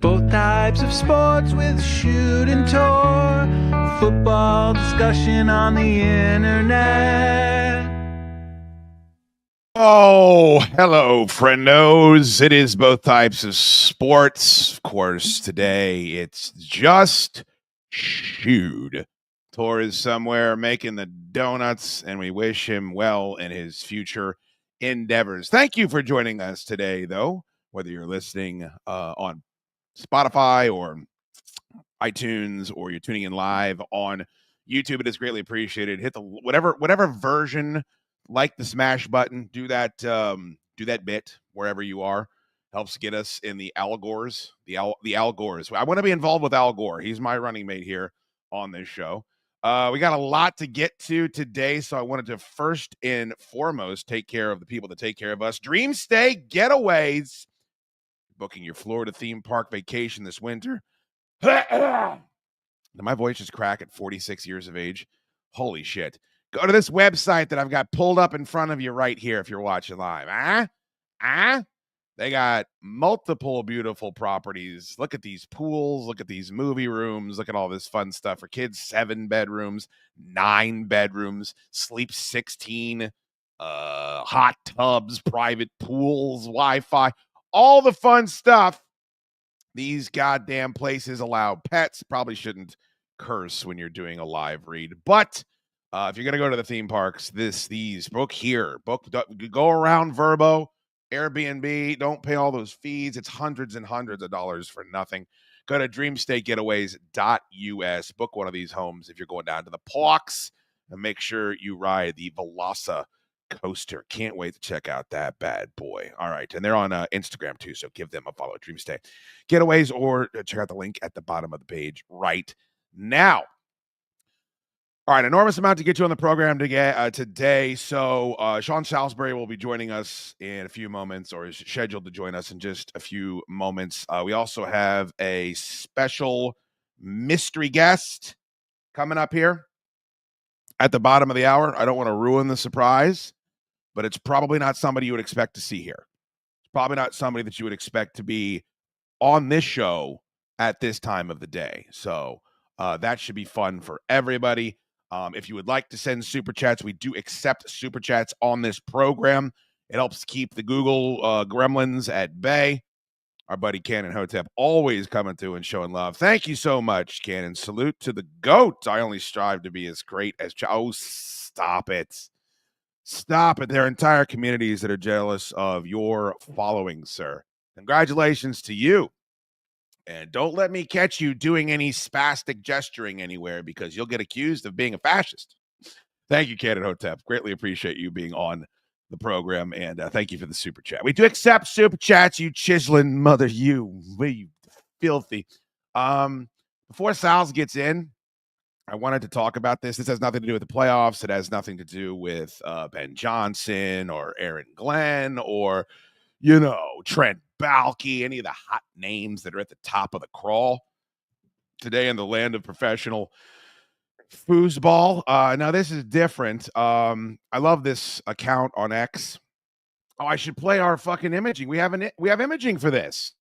Both types of sports with shoot and tour. Football discussion on the internet. Oh, hello, friendos. It is both types of sports. Of course, today it's just shoot. Tor is somewhere making the donuts, and we wish him well in his future endeavors. Thank you for joining us today, though, whether you're listening on Spotify or iTunes or you're tuning in live on YouTube. It is greatly appreciated. Hit the whatever version, like the smash button, do that bit wherever you are. Helps get us in the Al Gores, the Al Gores. I want to be involved with Al Gore. He's my running mate here on this show. We got a lot to get to today, so I wanted to first and foremost take care of the people that take care of us. Dream Stay Getaways. Booking your Florida theme park vacation this winter. My voice just crack at 46 years of age. Holy shit. Go to this website that I've got pulled up in front of you right here if you're watching live. They got multiple beautiful properties. Look at these pools. Look at these movie rooms. Look at all this fun stuff for kids. 7 bedrooms, 9 bedrooms, sleep 16, hot tubs, private pools, Wi-Fi, all the fun stuff. These goddamn places allow pets. Probably shouldn't curse when you're doing a live read. But if you're going to go to the theme parks, these book here. Go around Verbo, Airbnb. Don't pay all those fees. It's hundreds and hundreds of dollars for nothing. Go to dreamstategetaways.us. Book one of these homes if you're going down to the parks. And make sure you ride the Velasa coaster. Can't wait to check out that bad boy. All right. And they're on Instagram too, so give them a follow. Dreamstay Getaways, or check out the link at the bottom of the page right now. All right, enormous amount to get you on the program today. So Sean Salisbury will be joining us in a few moments, or is scheduled to join us in just a few moments. We also have a special mystery guest coming up here at the bottom of the hour. I don't want to ruin the surprise, but it's probably not somebody you would expect to see here. It's probably not somebody that you would expect to be on this show at this time of the day. So that should be fun for everybody. If you would like to send super chats, we do accept super chats on this program. It helps keep the Google gremlins at bay. Our buddy Cannon Hotep always coming through and showing love. Thank you so much, Cannon. Salute to the GOAT. I only strive to be as great as... Oh, stop it. Stop it. There are entire communities that are jealous of your following, sir. Congratulations to you. And don't let me catch you doing any spastic gesturing anywhere, because you'll get accused of being a fascist. Thank you, Cannon Hotep. Greatly appreciate you being on the program, and thank you for the super chat. We do accept super chats, you chiseling mother, you filthy. Before Sal's gets in, I wanted to talk about this. This has nothing to do with the playoffs. It has nothing to do with Ben Johnson or Aaron Glenn or, Trent Baalke, any of the hot names that are at the top of the crawl today in the land of professional foosball. Now, this is different. I love this account on X. Oh, I should play our fucking imaging. We have imaging for this.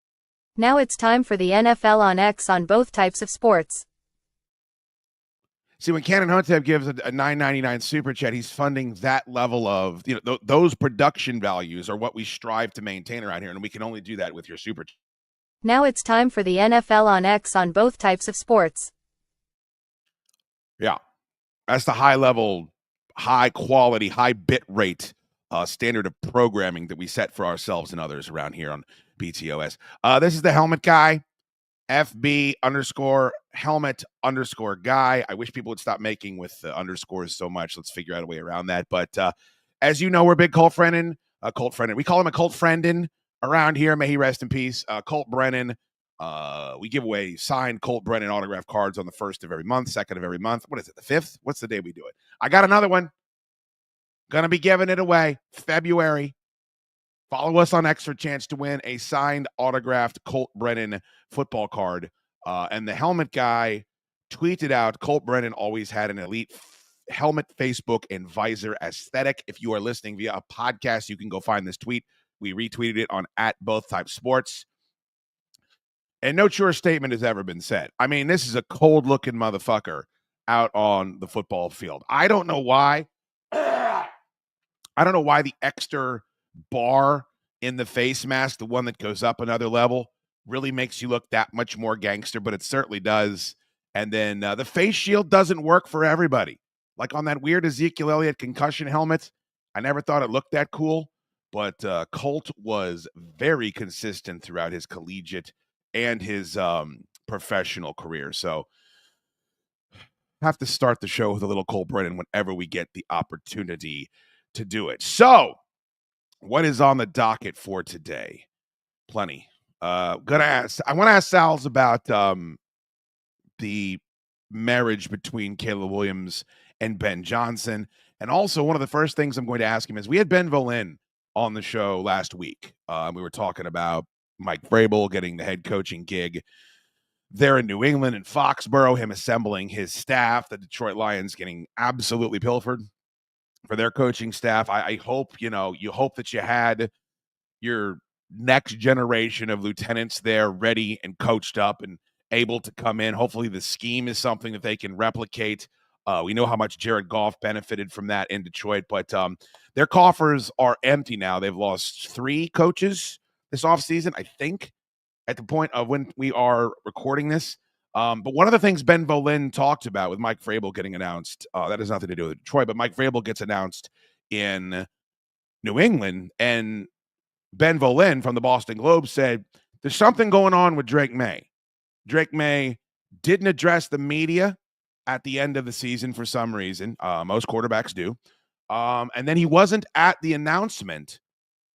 Now it's time for the NFL on X on both types of sports. See, when Cannon Hotep gives a $9.99 super chat, he's funding that level of, those production values are what we strive to maintain around here, and we can only do that with your super chat. Now it's time for the NFL on X on both types of sports. Yeah, that's the high level, high quality, high bit rate standard of programming that we set for ourselves and others around here on BTOS. This is the helmet guy. FB_helmet_guy. I wish people would stop making with the underscores so much. Let's figure out a way around that. But as you know, we're big Colt Brennan. We call him a Colt Friendin around here. May he rest in peace. Colt Brennan. We give away signed Colt Brennan autograph cards on the 1st of every month, 2nd of every month. What is it, the 5th? What's the day we do it? I got another one. Gonna be giving it away February. Follow us on X for a chance to win a signed autographed Colt Brennan football card. And the helmet guy tweeted out, Colt Brennan always had an elite helmet, Facebook, and visor aesthetic. If you are listening via a podcast, you can go find this tweet. We retweeted it on @BothTypesSports. And no truer statement has ever been said. I mean, this is a cold-looking motherfucker out on the football field. I don't know why. I don't know why the extra bar in the face mask, the one that goes up another level, really makes you look that much more gangster, but it certainly does. And then the face shield doesn't work for everybody. Like on that weird Ezekiel Elliott concussion helmet, I never thought it looked that cool, but Colt was very consistent throughout his collegiate and his professional career. So have to start the show with a little Cole Brennan whenever we get the opportunity to do it. So what is on the docket for today? Plenty. I want to ask Sal's about the marriage between Caleb Williams and Ben Johnson. And also one of the first things I'm going to ask him is, we had Ben Volin on the show last week. We were talking about Mike Vrabel getting the head coaching gig there in New England and Foxborough, him assembling his staff, the Detroit Lions getting absolutely pilfered for their coaching staff. I hope, you hope that you had your next generation of lieutenants there ready and coached up and able to come in. Hopefully the scheme is something that they can replicate. We know how much Jared Goff benefited from that in Detroit, but their coffers are empty now. They've lost 3 coaches this offseason, I think, at the point of when we are recording this. But one of the things Ben Volin talked about with Mike Vrabel getting announced, that has nothing to do with Detroit, but Mike Vrabel gets announced in New England, and Ben Volin from the Boston Globe said, there's something going on with Drake May. Drake May didn't address the media at the end of the season for some reason. Most quarterbacks do. And then he wasn't at the announcement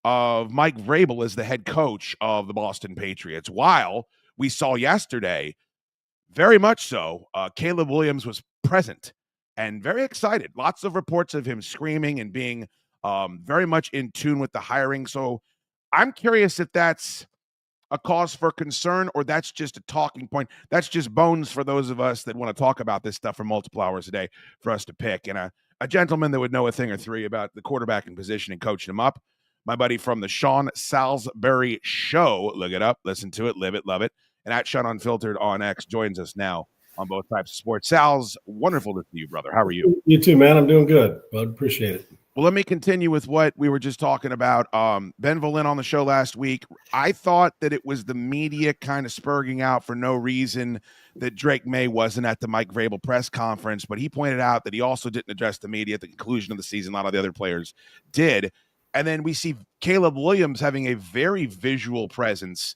of Mike Vrabel as the head coach of the Boston Patriots, while we saw yesterday, very much so, Caleb Williams was present and very excited. Lots of reports of him screaming and being very much in tune with the hiring. So I'm curious if that's a cause for concern or that's just a talking point. That's just bones for those of us that want to talk about this stuff for multiple hours a day for us to pick. And a gentleman that would know a thing or three about the quarterbacking position and coaching him up, my buddy from the Sean Salisbury Show. Look it up, listen to it, live it, love it. And at Sean Unfiltered on X joins us now on both types of sports. Sal's, wonderful to see you, brother. How are you? You too, man. I'm doing good. I appreciate it. Well, let me continue with what we were just talking about. Ben Volin on the show last week. I thought that it was the media kind of spurging out for no reason that Drake May wasn't at the Mike Vrabel press conference, but he pointed out that he also didn't address the media at the conclusion of the season. A lot of the other players did. And then we see Caleb Williams having a very visual presence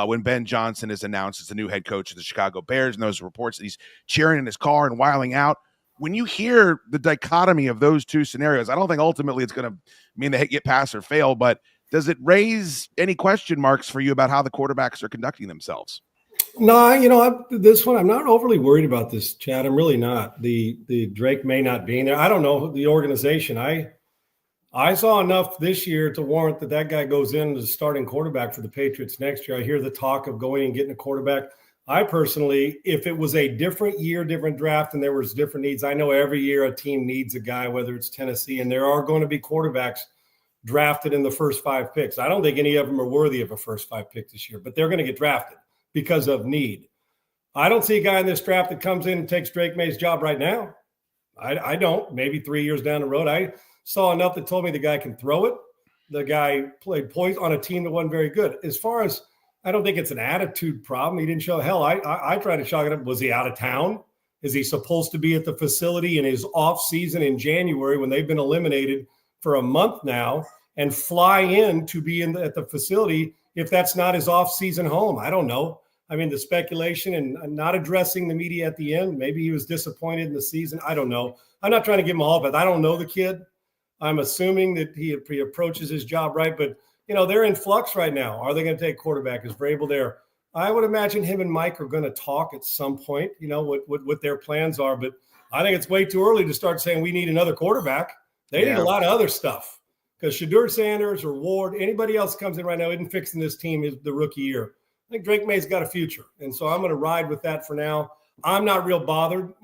when Ben Johnson is announced as the new head coach of the Chicago Bears, and those reports that he's cheering in his car and wiling out. When you hear the dichotomy of those two scenarios, I don't think ultimately it's going to mean they get pass or fail, but does it raise any question marks for you about how the quarterbacks are conducting themselves? No, this one, I'm not overly worried about this, Chad. I'm really not. The Drake May not being there. I don't know the organization. I saw enough this year to warrant that guy goes in as starting quarterback for the Patriots next year. I hear the talk of going and getting a quarterback. I personally, if it was a different year, different draft, and there was different needs, I know every year a team needs a guy, whether it's Tennessee, and there are going to be quarterbacks drafted in the first 5 picks. I don't think any of them are worthy of a first 5 pick this year, but they're going to get drafted because of need. I don't see a guy in this draft that comes in and takes Drake May's job right now. I don't. Maybe 3 years down the road. I saw enough that told me the guy can throw it. The guy played poise on a team that wasn't very good. As far as, I don't think it's an attitude problem. He didn't show. Hell, I tried to chalk it up. Was he out of town? Is he supposed to be at the facility in his off season in January when they've been eliminated for a month now and fly in to be at the facility if that's not his off season home? I don't know. I mean, the speculation and not addressing the media at the end, maybe he was disappointed in the season. I don't know. I'm not trying to give him all, but I don't know the kid. I'm assuming that he approaches his job right, but they're in flux right now. Are they going to take quarterback? Is Vrabel there? I would imagine him and Mike are going to talk at some point, what their plans are. But I think it's way too early to start saying we need another quarterback. They need a lot of other stuff because Shadur Sanders or Ward, anybody else comes in right now isn't fixing this team is the rookie year. I think Drake May's got a future. And so I'm going to ride with that for now. I'm not real bothered,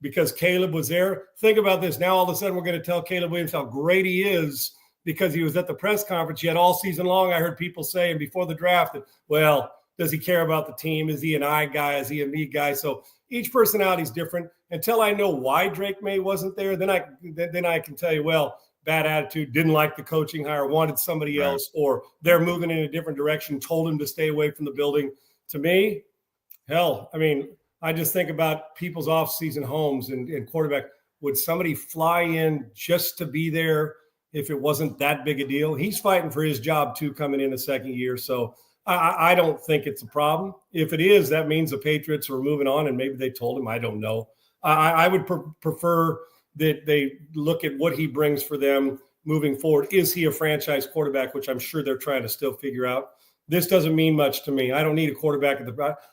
because Caleb was there. Think about this. Now, all of a sudden, we're going to tell Caleb Williams how great he is because he was at the press conference. Yet all season long, I heard people saying before the draft that, well, Does he care about the team? Is he an I guy? Is he a me guy? So each personality is different. Until I know why Drake May wasn't there, then I can tell you, well, bad attitude, didn't like the coaching hire, wanted somebody else, or they're moving in a different direction, told him to stay away from the building. To me, hell, I mean, I just think about people's off-season homes and quarterback. Would somebody fly in just to be there if it wasn't that big a deal? He's fighting for his job, too, coming in the second year. So I don't think it's a problem. If it is, that means the Patriots are moving on, and maybe they told him. I don't know. I would prefer that they look at what he brings for them moving forward. Is he a franchise quarterback, which I'm sure they're trying to still figure out? This doesn't mean much to me. I don't need a quarterback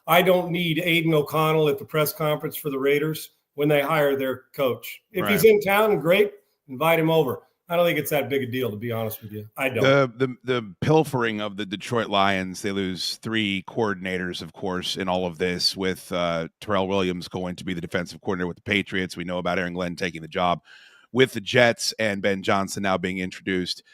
I don't need Aiden O'Connell at the press conference for the Raiders when they hire their coach. If he's in town, great, invite him over. I don't think it's that big a deal, to be honest with you. I don't. The pilfering of the Detroit Lions, they lose 3 coordinators, of course, in all of this, with Terrell Williams going to be the defensive coordinator with the Patriots. We know about Aaron Glenn taking the job with the Jets, and Ben Johnson now being introduced.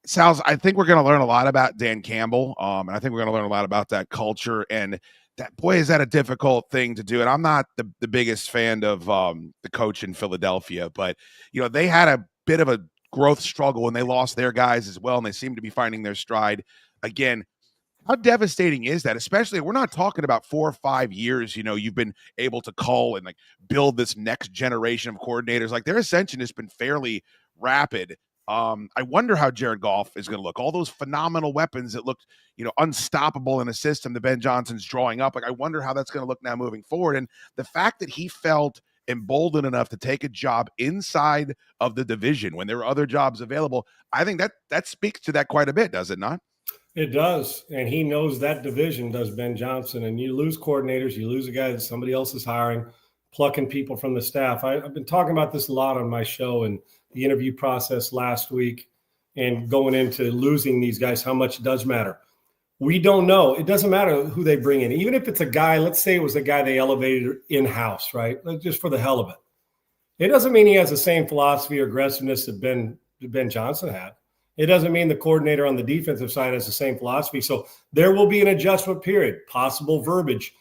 Sal's, I think we're going to learn a lot about Dan Campbell, and I think we're going to learn a lot about that culture. And that, boy, is that a difficult thing to do. And I'm not the biggest fan of the coach in Philadelphia, but they had a bit of a growth struggle when they lost their guys as well, and they seem to be finding their stride again. How devastating is that? Especially, we're not talking about 4 or 5 years. You've been able to call and build this next generation of coordinators. Their ascension has been fairly rapid. I wonder how Jared Goff is going to look. All those phenomenal weapons that looked, unstoppable in a system that Ben Johnson's drawing up. I wonder how that's going to look now moving forward. And the fact that he felt emboldened enough to take a job inside of the division when there were other jobs available, I think that speaks to that quite a bit, does it not? It does. And he knows that division, does Ben Johnson. And you lose coordinators, you lose a guy that somebody else is hiring, plucking people from the staff. I've been talking about this a lot on my show and the interview process last week, and going into losing these guys, how much it does matter. We don't know. It doesn't matter who they bring in. Even if it's a guy, let's say it was a guy they elevated in-house, right? Just for the hell of it. It doesn't mean he has the same philosophy or aggressiveness that Ben Johnson had. It doesn't mean the coordinator on the defensive side has the same philosophy. So there will be an adjustment period, possible verbiage.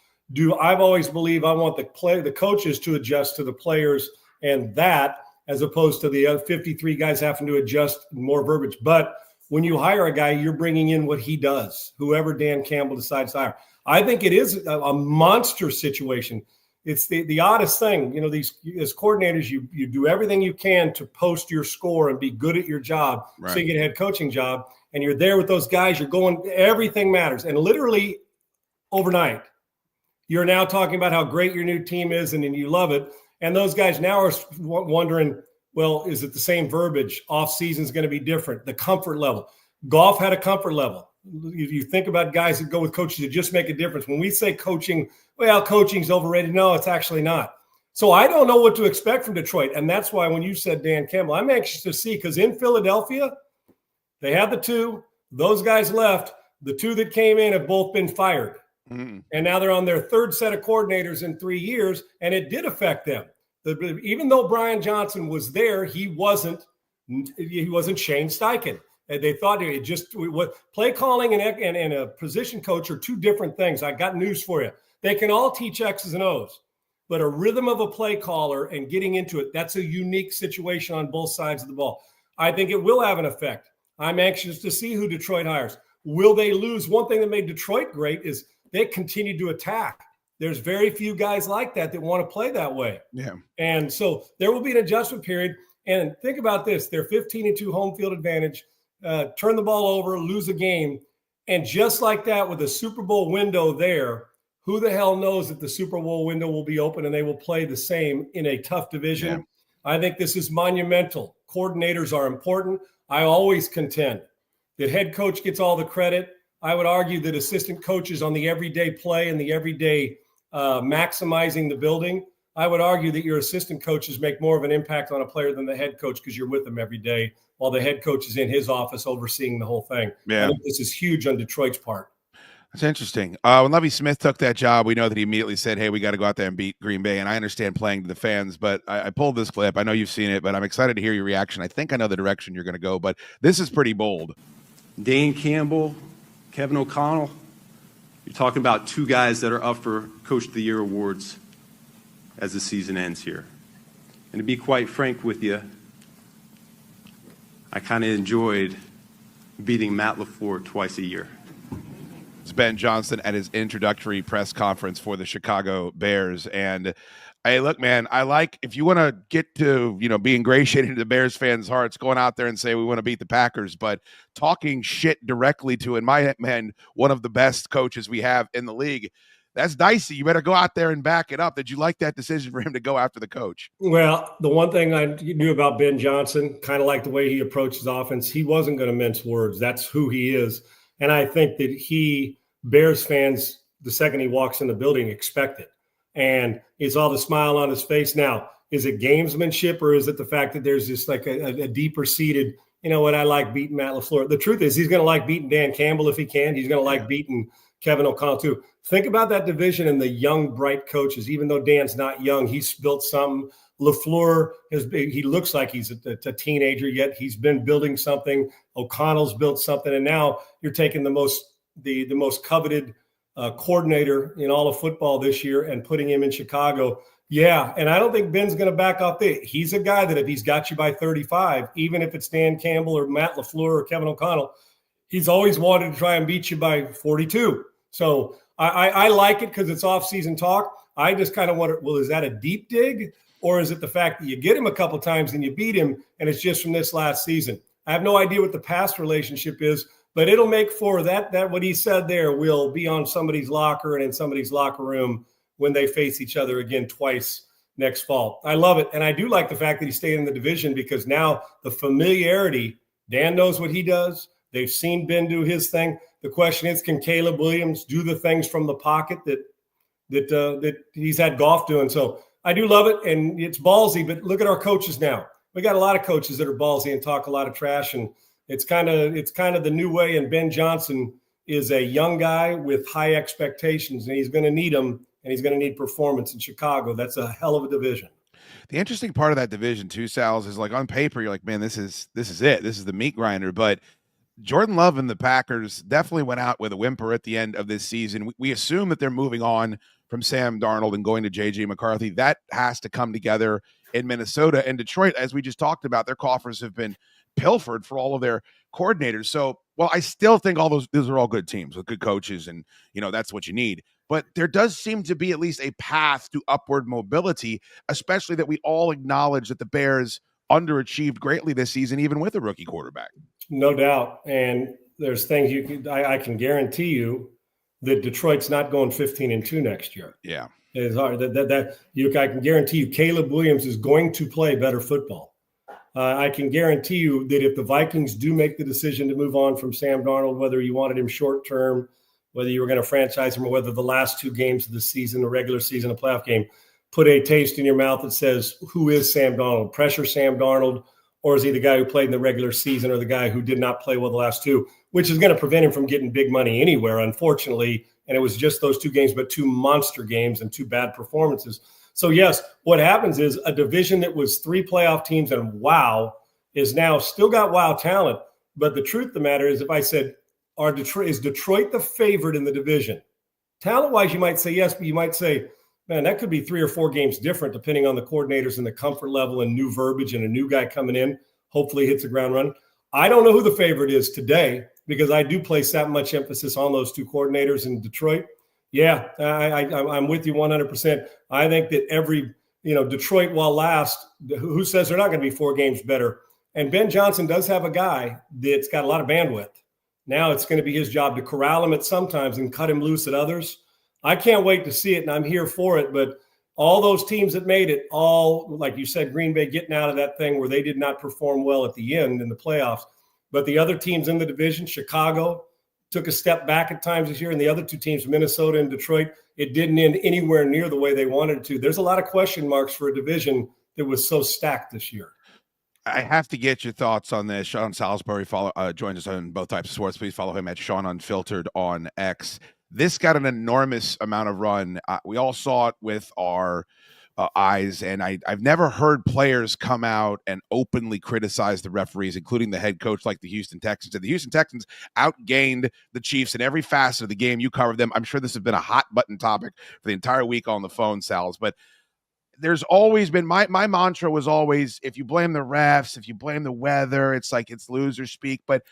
I've always believed I want the coaches to adjust to the players, and that, as opposed to the other 53 guys having to adjust more verbiage. But when you hire a guy, you're bringing in what he does, whoever Dan Campbell decides to hire. I think it is a monster situation. It's the oddest thing. These as coordinators, you do everything you can to post your score and be good at your job, right, so you get a head coaching job, and you're there with those guys. You're going, everything matters. And literally overnight, you're now talking about how great your new team is, and you love it. And those guys now are wondering, well, is it the same verbiage? Off season is going to be different. The comfort level. Goff had a comfort level. You think about guys that go with coaches that just make a difference. When we say coaching, well, coaching's overrated. No, it's actually not. So I don't know what to expect from Detroit. And that's why when you said Dan Campbell, I'm anxious to see, because in Philadelphia, they had the 2. Those guys left. The 2 that came in have both been fired. Mm-hmm. And now they're on their 3rd set of coordinators in 3 years, and it did affect them. Even though Brian Johnson was there, he wasn't Shane Steichen. They thought play calling and a position coach are 2 different things. I got news for you. They can all teach X's and O's, but a rhythm of a play caller and getting into it, that's a unique situation on both sides of the ball. I think it will have an effect. I'm anxious to see who Detroit hires. Will they lose? One thing that made Detroit great is they continued to attack. There's very few guys like that want to play that way. Yeah. And so there will be an adjustment period. And think about this. They're 15-2 home field advantage, turn the ball over, lose a game. And just like that, with the Super Bowl window there, who the hell knows that the Super Bowl window will be open and they will play the same in a tough division. Yeah. I think this is monumental. Coordinators are important. I always contend that head coach gets all the credit. I would argue that assistant coaches on the everyday play and the everyday maximizing the building, I would argue that your assistant coaches make more of an impact on a player than the head coach, because you're with them every day while the head coach is in his office overseeing the whole thing. Yeah. I think this is huge on Detroit's part. That's interesting. When Lovie Smith took that job, we know that he immediately said, hey, we got to go out there and beat Green Bay. And I understand playing to the fans, but I pulled this clip. I know you've seen it, but I'm excited to hear your reaction. I think I know the direction you're going to go, but this is pretty bold. Dan Campbell, Kevin O'Connell, You're talking about two guys that are up for Coach of the Year awards as the season ends here. And to be quite frank with you, I kind of enjoyed beating Matt LaFleur twice a year. It's Ben Johnson at his introductory press conference for the Chicago Bears. And hey, look, man, I like, if you want to get to, be ingratiated into the Bears fans' hearts, going out there and say we want to beat the Packers, but talking shit directly to, in my man, one of the best coaches we have in the league, that's dicey. You better go out there and back it up. Did you like that decision for him to go after the coach? Well, the one thing I knew about Ben Johnson, kind of like the way he approaches offense, he wasn't going to mince words. That's who he is. And I think that Bears fans, the second he walks in the building, expect it. And it's all the smile on his face. Now, is it gamesmanship, or is it the fact that there's just like a deeper seated, I like beating Matt LaFleur. The truth is he's going to like beating Dan Campbell if he can. He's going to like beating Kevin O'Connell too. Think about that division and the young, bright coaches. Even though Dan's not young, he's built something. LaFleur he looks like he's a teenager, yet he's been building something. O'Connell's built something, and now you're taking the most coveted coordinator in all of football this year and putting him in Chicago. Yeah, and I don't think Ben's going to back off there. He's a guy that if he's got you by 35, even if it's Dan Campbell or Matt LaFleur or Kevin O'Connell, he's always wanted to try and beat you by 42. So I like it because it's off-season talk. I just kind of wonder, well, is that a deep dig, or is it the fact that you get him a couple times and you beat him and it's just from this last season? I have no idea what the past relationship is, but it'll make for that what he said there will be on somebody's locker and in somebody's locker room when they face each other again twice next fall. I love it. And I do like the fact that he stayed in the division, because now the familiarity, Dan knows what he does. They've seen Ben do his thing. The question is, can Caleb Williams do the things from the pocket that he's had Goff doing? So I do love it, and it's ballsy, but look at our coaches now. We got a lot of coaches that are ballsy and talk a lot of trash, and it's kind of the new way. And Ben Johnson is a young guy with high expectations, and he's going to need them, and he's going to need performance in Chicago. That's a hell of a division. The interesting part of that division too, Sal's, is like on paper, you're like, man, this is it. This is the meat grinder. But Jordan Love and the Packers definitely went out with a whimper at the end of this season. We assume that they're moving on from Sam Darnold and going to J.J. McCarthy. That has to come together in Minnesota. And Detroit, as we just talked about, their coffers have been pilfered for all of their coordinators. So, well, I still think those are all good teams with good coaches, and that's what you need. But there does seem to be at least a path to upward mobility, especially that we all acknowledge that the Bears underachieved greatly this season, even with a rookie quarterback. No doubt. And there's things I can guarantee you that Detroit's not going 15-2 next year. Yeah. It's hard. I can guarantee you Caleb Williams is going to play better football. I can guarantee you that if the Vikings do make the decision to move on from Sam Darnold, whether you wanted him short term, whether you were going to franchise him, or whether the last two games of the season, the regular season, a playoff game, put a taste in your mouth that says, who is Sam Darnold? Pressure Sam Darnold, or is he the guy who played in the regular season, or the guy who did not play well the last two, which is going to prevent him from getting big money anywhere, unfortunately. And it was just those two games, but two monster games and two bad performances. So, yes, what happens is a division that was three playoff teams and wow is now still got wow talent. But the truth of the matter is, if I said, is Detroit the favorite in the division? Talent-wise, you might say yes, but you might say, man, that could be 3 or 4 games different depending on the coordinators and the comfort level and new verbiage and a new guy coming in, hopefully hits the ground running. I don't know who the favorite is today because I do place that much emphasis on those two coordinators in Detroit. Yeah, I'm with you 100%. I think that Detroit, while last, who says they're not going to be 4 games better? And Ben Johnson does have a guy that's got a lot of bandwidth. Now it's going to be his job to corral him at sometimes and cut him loose at others. I can't wait to see it, and I'm here for it. But all those teams that made it, all, like you said, Green Bay getting out of that thing where they did not perform well at the end in the playoffs. But the other teams in the division, Chicago, took a step back at times this year, and the other two teams, Minnesota and Detroit, it didn't end anywhere near the way they wanted it to. There's a lot of question marks for a division that was so stacked this year. I have to get your thoughts on this. Sean Salisbury joins us on both types of sports. Please follow him at Sean Unfiltered on X. This got an enormous amount of run. We all saw it with our eyes, and I've never heard players come out and openly criticize the referees, including the head coach like the Houston Texans. And the Houston Texans outgained the Chiefs in every facet of the game. You covered them. I'm sure this has been a hot button topic for the entire week on the phone, Sals, but there's always been my mantra was always, if you blame the refs, if you blame the weather, it's like it's loser speak. But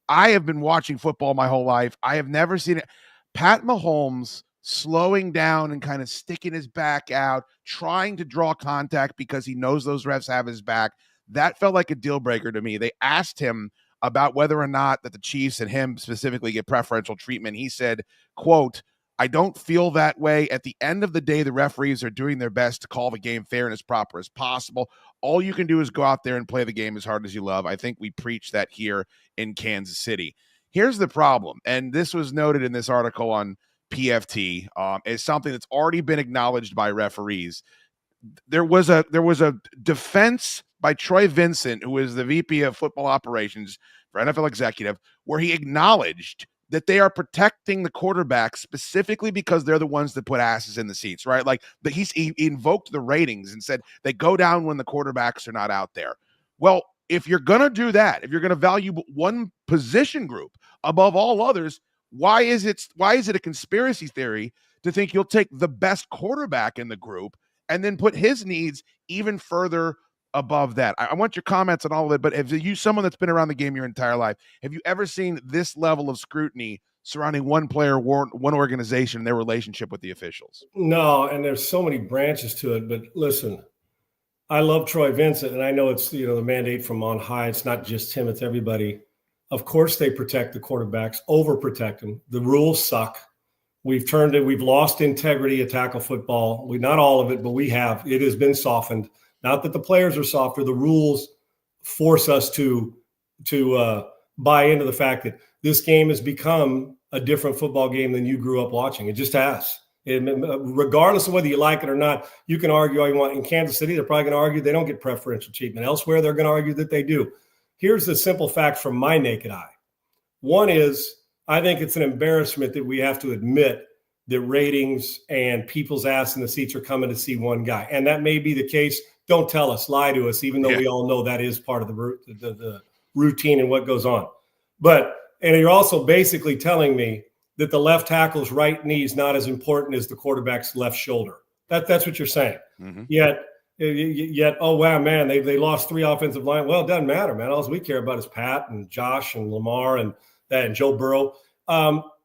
I have been watching football my whole life. I have never seen it. Pat Mahomes slowing down and kind of sticking his back out, trying to draw contact because he knows those refs have his back. That felt like a deal breaker to me. They asked him about whether or not that the Chiefs and him specifically get preferential treatment. He said, quote, "I don't feel that way. At the end of the day, the referees are doing their best to call the game fair and as proper as possible. All you can do is go out there and play the game as hard as you love." I think we preach that here in Kansas City. Here's the problem, and this was noted in this article on PFT, is something that's already been acknowledged by referees. There was a defense by Troy Vincent, who is the VP of football operations for NFL Executive, where he acknowledged that they are protecting the quarterback specifically because they're the ones that put asses in the seats, right? Like he invoked the ratings and said they go down when the quarterbacks are not out there. Well, if you're going to do that, if you're going to value one position group above all others, why is it a conspiracy theory to think you'll take the best quarterback in the group and then put his needs even further above that? I want your comments on all of it, but have you, someone that's been around the game your entire life, have you ever seen this level of scrutiny surrounding one player, one organization, and their relationship with the officials? No, and there's so many branches to it. But listen, I love Troy Vincent, and I know it's the mandate from on high. It's not just him; it's everybody. Of course, they protect the quarterbacks, overprotect them. The rules suck. We've lost integrity of tackle football. Not all of it, but we have. It has been softened. Not that the players are softer. The rules force us to buy into the fact that this game has become a different football game than you grew up watching. It just has. Regardless of whether you like it or not, you can argue all you want. In Kansas City, they're probably going to argue they don't get preferential treatment. Elsewhere, they're going to argue that they do. Here's the simple facts from my naked eye. One is, I think it's an embarrassment that we have to admit that ratings and people's ass in the seats are coming to see one guy. And that may be the case. Don't tell us, lie to us, even though we all know that is part of the routine and what goes on. And you're also basically telling me that the left tackle's right knee is not as important as the quarterback's left shoulder. That's what you're saying. Mm-hmm. Yet, oh, wow, man, they lost 3 offensive line. Well, it doesn't matter, man. All we care about is Pat and Josh and Lamar and Joe Burrow.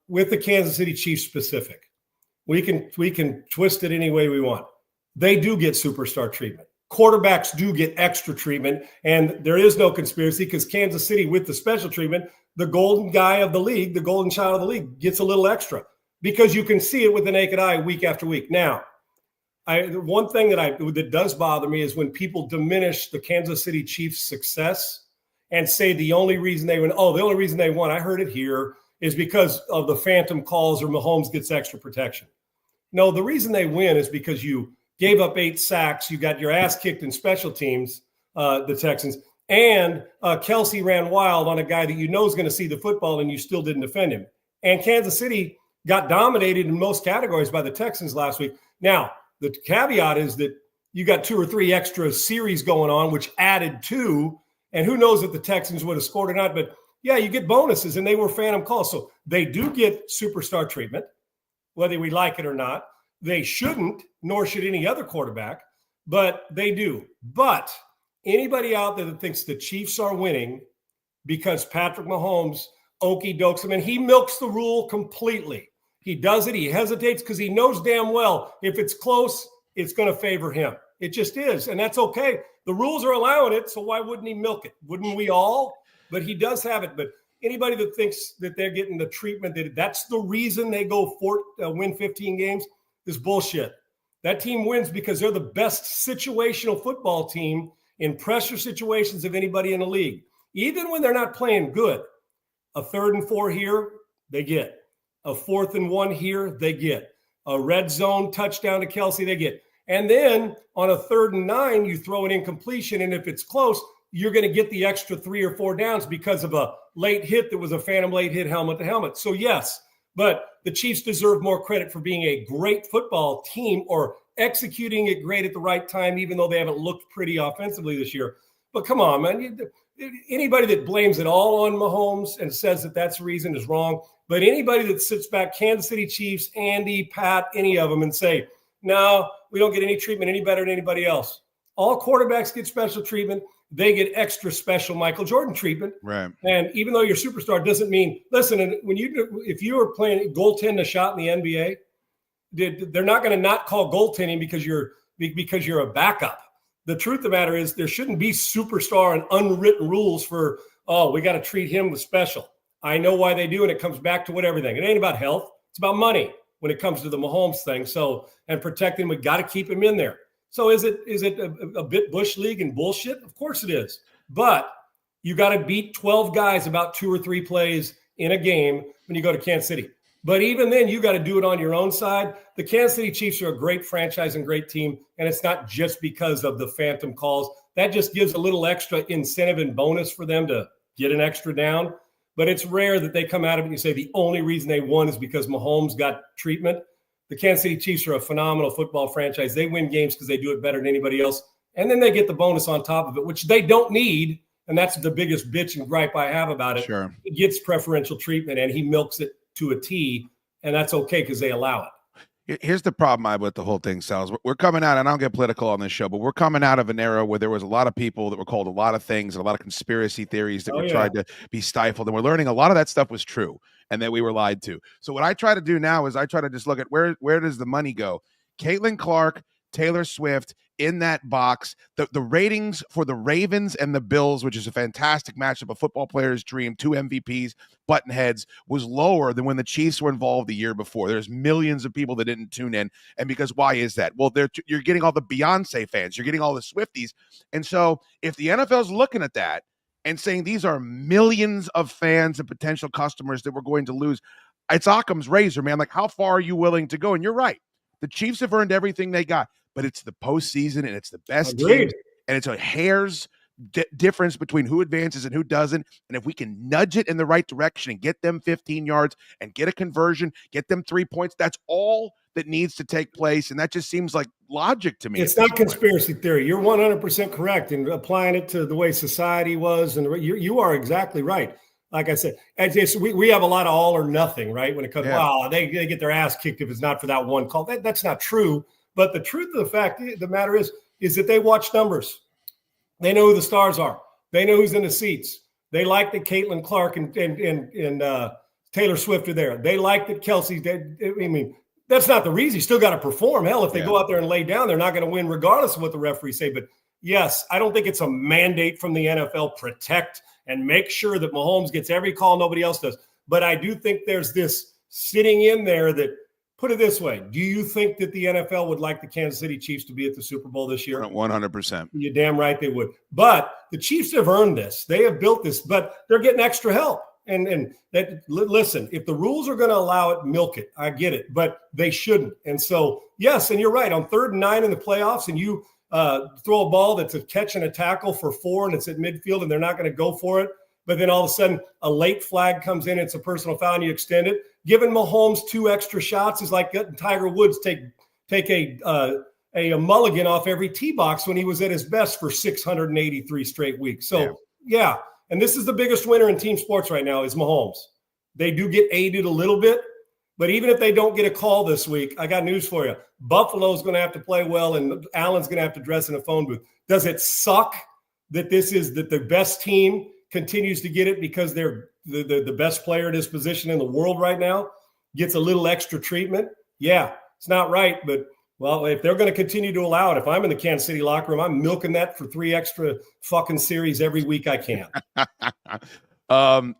With the Kansas City Chiefs specific, we can twist it any way we want. They do get superstar treatment. Quarterbacks do get extra treatment, and there is no conspiracy because Kansas City, with the special treatment, the golden guy of the league, the golden child of the league, gets a little extra because you can see it with the naked eye week after week. Now, one thing that does bother me is when people diminish the Kansas City Chiefs' success and say the only reason they won, I heard it here, is because of the phantom calls or Mahomes gets extra protection. No, the reason they win is because you gave up 8 sacks, you got your ass kicked in special teams, the Texans, and Kelsey ran wild on a guy that you know is going to see the football and you still didn't defend him. And Kansas City got dominated in most categories by the Texans last week. Now, the caveat is that you got 2 or 3 extra series going on, which added to, and who knows if the Texans would have scored or not, but yeah, you get bonuses, and they were phantom calls. So they do get superstar treatment, whether we like it or not. They shouldn't, nor should any other quarterback, but they do. But anybody out there that thinks the Chiefs are winning because Patrick Mahomes okey-dokes them, and he milks the rule completely. He does it. He hesitates because he knows damn well if it's close, it's going to favor him. It just is, and that's okay. The rules are allowing it, so why wouldn't he milk it? Wouldn't we all? But he does have it. But anybody that thinks that they're getting the treatment, that's the reason they go win 15 games, is bullshit. That team wins because they're the best situational football team in pressure situations of anybody in the league. Even when they're not playing good, a 3rd and 4 here, they get. A 4th and 1 here, they get. A red zone touchdown to Kelsey, they get. And then on a 3rd and 9, you throw an incompletion, and if it's close, you're going to get the extra 3 or 4 downs because of a late hit that was a phantom late hit helmet to helmet. So, yes, but the Chiefs deserve more credit for being a great football team or executing it great at the right time, even though they haven't looked pretty offensively this year. But come on, man. Anybody that blames it all on Mahomes and says that that's the reason is wrong. But anybody that sits back, Kansas City Chiefs, Andy, Pat, any of them, and say, no, we don't get any treatment any better than anybody else. All quarterbacks get special treatment. They get extra special Michael Jordan treatment. Right. And even though you're a superstar doesn't mean, listen, if you were playing goaltend a shot in the NBA, they're not going to not call goaltending because you're a backup. The truth of the matter is there shouldn't be superstar and unwritten rules for, we got to treat him with special. I know why they do, and it comes back to what everything. It ain't about health. It's about money when it comes to the Mahomes thing. So, and protecting him, we got to keep him in there. So is it a bit Bush League and bullshit? Of course it is. But you got to beat 12 guys about 2 or 3 plays in a game when you go to Kansas City. But even then, you got to do it on your own side. The Kansas City Chiefs are a great franchise and great team, and it's not just because of the phantom calls. That just gives a little extra incentive and bonus for them to get an extra down. But it's rare that they come out of it and you say the only reason they won is because Mahomes got treatment. The Kansas City Chiefs are a phenomenal football franchise. They win games because they do it better than anybody else. And then they get the bonus on top of it, which they don't need. And that's the biggest bitch and gripe I have about it. Sure. He gets preferential treatment, and he milks it to a T, and that's okay because they allow it. Here's the problem I have with the whole thing, Sals. We're coming out, and I don't get political on this show, but we're coming out of an era where there was a lot of people that were called a lot of things and a lot of conspiracy theories that were tried to be stifled. And we're learning a lot of that stuff was true and that we were lied to. So what I try to do now is I try to just look at where does the money go? Caitlin Clark, Taylor Swift in that box. The ratings for the Ravens and the Bills, which is a fantastic matchup, a football player's dream, 2 MVPs, button heads, was lower than when the Chiefs were involved the year before. There's millions of people that didn't tune in. And because why is that? Well, you're getting all the Beyonce fans. You're getting all the Swifties. And so if the NFL's looking at that and saying these are millions of fans and potential customers that we're going to lose, it's Occam's razor, man. Like, how far are you willing to go? And you're right. The Chiefs have earned everything they got. But it's the postseason, and it's the best teams, and it's a hair's difference between who advances and who doesn't. And if we can nudge it in the right direction and get them 15 yards and get a conversion, get them 3 points, that's all that needs to take place. And that just seems like logic to me. It's not conspiracy theory. You're 100% correct in applying it to the way society was. And you are exactly right. Like I said, we have a lot of all or nothing, right? When it comes, they get their ass kicked if it's not for that one call. That's not true. But the truth of the matter is that they watch numbers. They know who the stars are. They know who's in the seats. They like that Caitlin Clark and Taylor Swift are there. They like that Kelsey. That's not the reason. You still got to perform. Hell, if they go out there and lay down, they're not going to win regardless of what the referees say. But yes, I don't think it's a mandate from the NFL, protect and make sure that Mahomes gets every call nobody else does. But I do think there's this sitting in there that, put it this way. Do you think that the NFL would like the Kansas City Chiefs to be at the Super Bowl this year? 100%. You're damn right they would. But the Chiefs have earned this. They have built this, but they're getting extra help. And listen, if the rules are going to allow it, milk it. I get it, but they shouldn't. And so, yes, and you're right. On 3rd and 9 in the playoffs, and you throw a ball that's a catch and a tackle for 4, and it's at midfield, and they're not going to go for it. But then all of a sudden, a late flag comes in. It's a personal foul, and you extend it. Giving Mahomes 2 extra shots is like letting Tiger Woods take a mulligan off every tee box when he was at his best for 683 straight weeks. So, yeah. And this is the biggest winner in team sports right now is Mahomes. They do get aided a little bit, but even if they don't get a call this week, I got news for you. Buffalo's going to have to play well, and Allen's going to have to dress in a phone booth. Does it suck that that the best team continues to get it because they're the best player at his position in the world right now, gets a little extra treatment? Yeah, it's not right, but well, if they're going to continue to allow it, if I'm in the Kansas City locker room, I'm milking that for 3 extra fucking series every week I can.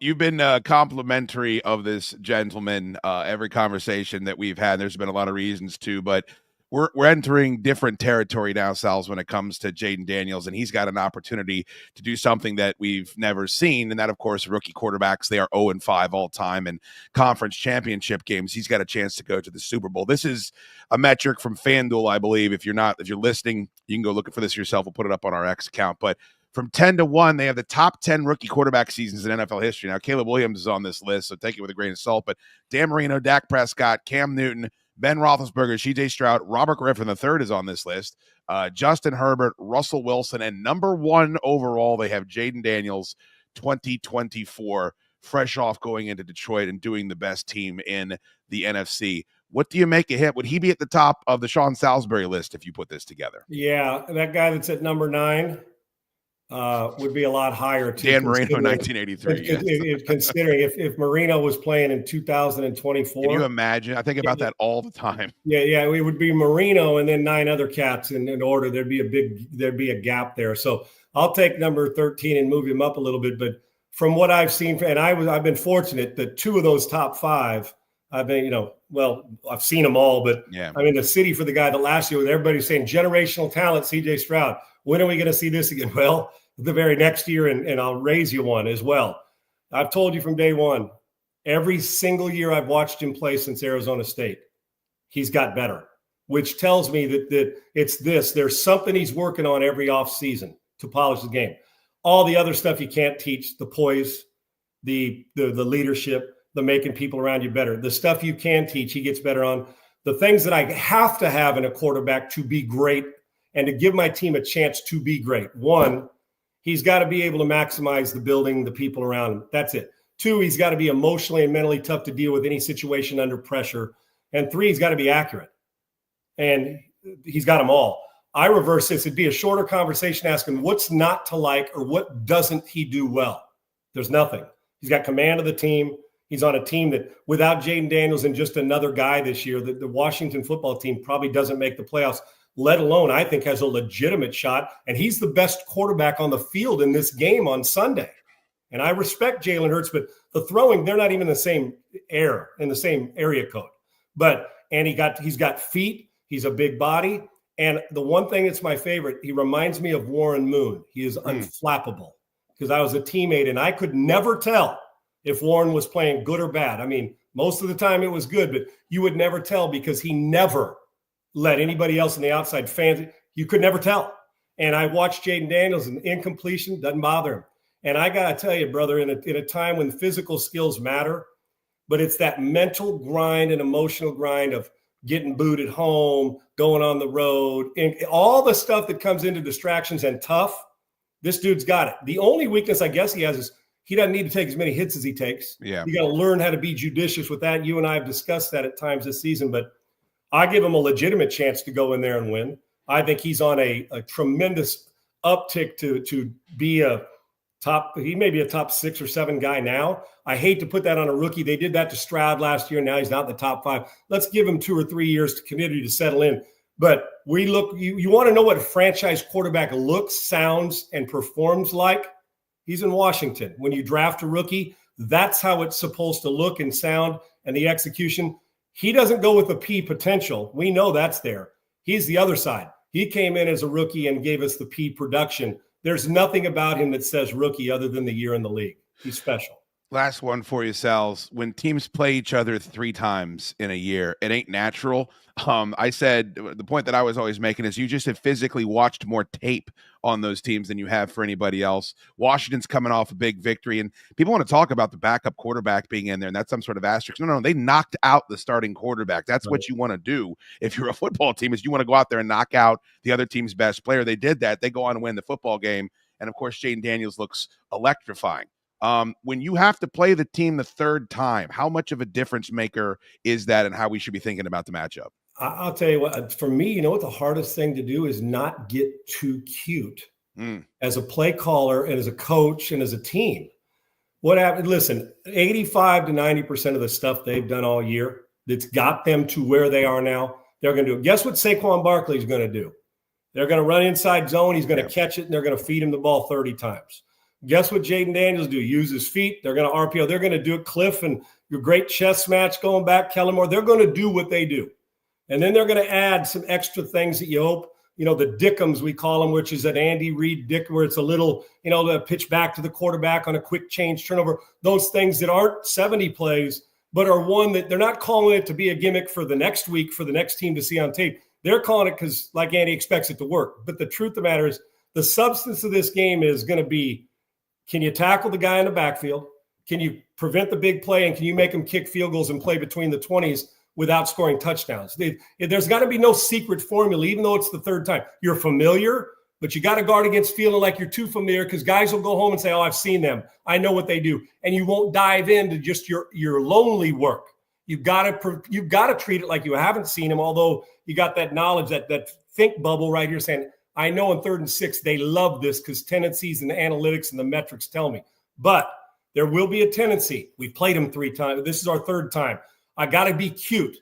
You've been complimentary of this gentleman every conversation that we've had. There's been a lot of reasons to, but we're entering different territory now, Sal's, when it comes to Jaden Daniels, and he's got an opportunity to do something that we've never seen, and that, of course, rookie quarterbacks, they are 0-5 all time in conference championship games. He's got a chance to go to the Super Bowl. This is a metric from FanDuel, I believe. If you're listening, you can go look for this yourself. We'll put it up on our X account, but from 10-1, they have the top 10 rookie quarterback seasons in NFL history. Now, Caleb Williams is on this list, so take it with a grain of salt, but Dan Marino, Dak Prescott, Cam Newton, Ben Roethlisberger, C.J. Stroud, Robert Griffin III is on this list, Justin Herbert, Russell Wilson, and number 1 overall, they have Jaden Daniels, 2024, fresh off going into Detroit and doing the best team in the NFC. What do you make of him? Would he be at the top of the Sean Salisbury list if you put this together? Yeah, that guy that's at number 9 would be a lot higher too. Dan Marino, 1983. Yes. Considering if Marino was playing in 2024. Can you imagine? I think about that all the time. Yeah, it would be Marino and then 9 other cats in order. There'd be a gap there. So I'll take number 13 and move him up a little bit. But from what I've seen, and I've been fortunate that 2 of those top 5, I've been, I've seen them all, but yeah. I'm in the city for the guy that last year, with everybody saying generational talent, C.J. Stroud. When are we going to see this again? Well, the very next year, and I'll raise you one as well. I've told you from day one, every single year I've watched him play since Arizona State, he's got better, which tells me that it's this. There's something he's working on every offseason to polish the game. All the other stuff you can't teach, the poise, the leadership, the making people around you better. The stuff you can teach, he gets better on. The things that I have to have in a quarterback to be great and to give my team a chance to be great. 1, he's got to be able to maximize the building, the people around him. That's it. 2, he's got to be emotionally and mentally tough to deal with any situation under pressure. And 3, he's got to be accurate. And he's got them all. I reverse this. It'd be a shorter conversation asking what's not to like or what doesn't he do well. There's nothing. He's got command of the team. He's on a team that without Jaden Daniels and just another guy this year, the Washington football team probably doesn't make the playoffs, let alone I think has a legitimate shot. And he's the best quarterback on the field in this game on Sunday. And I respect Jalen Hurts, but the throwing, they're not even in the same area code. And he's got feet. He's a big body. And the one thing that's my favorite, he reminds me of Warren Moon. He is unflappable because I was a teammate and I could never tell if Warren was playing good or bad. I mean, most of the time it was good, but you would never tell because he never let anybody else in the outside fans. You could never tell. And I watched Jaden Daniels, and incompletion doesn't bother him. And I got to tell you, brother, in a time when physical skills matter, but it's that mental grind and emotional grind of getting booed at home, going on the road, and all the stuff that comes into distractions and tough, this dude's got it. The only weakness I guess he has is he doesn't need to take as many hits as he takes. Yeah. You got to learn how to be judicious with that. You and I have discussed that at times this season, but I give him a legitimate chance to go in there and win. I think he's on a tremendous uptick to be he may be a top 6 or 7 guy now. I hate to put that on a rookie. They did that to Stroud last year. Now he's not in the top 5. Let's give him 2 or 3 years to continue to settle in. But you want to know what a franchise quarterback looks, sounds, and performs like? He's in Washington. When you draft a rookie, that's how it's supposed to look and sound, and the execution. He doesn't go with the P potential. We know that's there. He's the other side. He came in as a rookie and gave us the P production. There's nothing about him that says rookie other than the year in the league. He's special. Last one for you, Sals. When teams play each other 3 times in a year, it ain't natural. I said the point that I was always making is you just have physically watched more tape on those teams than you have for anybody else. Washington's coming off a big victory, and people want to talk about the backup quarterback being in there, and that's some sort of asterisk. No, they knocked out the starting quarterback. That's what you want to do if you're a football team, is you want to go out there and knock out the other team's best player. They did that. They go on and win the football game, and of course, Jaden Daniels looks electrifying. When you have to play the team the 3rd time, how much of a difference maker is that, and how we should be thinking about the matchup? I'll tell you what, for me, you know what the hardest thing to do is not get too cute as a play caller and as a coach and as a team. What happened? Listen, 85 to 90% of the stuff they've done all year that's got them to where they are now, they're going to do it. Guess what Saquon Barkley is going to do? They're going to run inside zone. He's going to catch it, and they're going to feed him the ball 30 times. Guess what Jaden Daniels do? Use his feet. They're going to RPO. They're going to do it. Cliff and your great chess match going back, Kellen Moore. They're going to do what they do. And then they're going to add some extra things that you hope, the Dickums, we call them, which is that Andy Reid Dick, where it's a little, the pitch back to the quarterback on a quick change turnover. Those things that aren't 70 plays, but are one that they're not calling it to be a gimmick for the next week for the next team to see on tape. They're calling it because, like Andy expects it to work. But the truth of the matter is the substance of this game is going to be, can you tackle the guy in the backfield? Can you prevent the big play? And can you make him kick field goals and play between the 20s without scoring touchdowns. There's got to be no secret formula, even though it's the third time. You're familiar, but you got to guard against feeling like you're too familiar, because guys will go home and say, oh, I've seen them. I know what they do. And you won't dive into just your lonely work. You've got to treat it like you haven't seen them, although you got that knowledge, that think bubble right here saying, I know in 3rd and 6, they love this because tendencies and the analytics and the metrics tell me. But there will be a tendency. We've played them 3 times. This is our 3rd time. I got to be cute.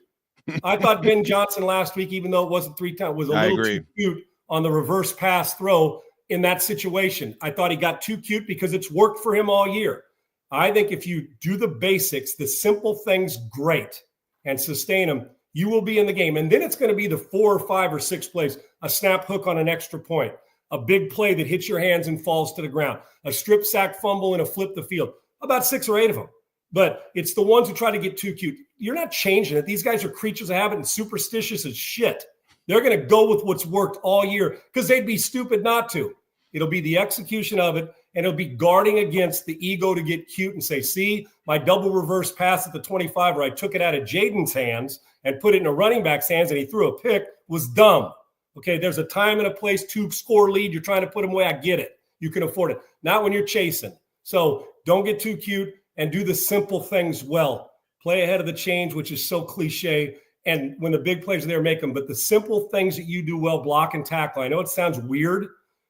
I thought Ben Johnson last week, even though it wasn't 3 times, was a little too cute on the reverse pass throw in that situation. I thought he got too cute because it's worked for him all year. I think if you do the basics, the simple things great, and sustain them, you will be in the game. And then it's going to be the 4 or 5 or 6 plays, a snap hook on an extra point, a big play that hits your hands and falls to the ground, a strip sack fumble and a flip the field, about 6 or 8 of them. But it's the ones who try to get too cute. You're not changing it. These guys are creatures of habit and superstitious as shit. They're going to go with what's worked all year because they'd be stupid not to. It'll be the execution of it, and it'll be guarding against the ego to get cute and say, see, my double reverse pass at the 25 where I took it out of Jaden's hands and put it in a running back's hands and he threw a pick was dumb. Okay, there's a time and a place to score lead. You're trying to put them away. I get it. You can afford it. Not when you're chasing. So don't get too cute and do the simple things well. Play ahead of the change, which is so cliche. And when the big plays are there, make them. But the simple things that you do well, block and tackle. I know it sounds weird,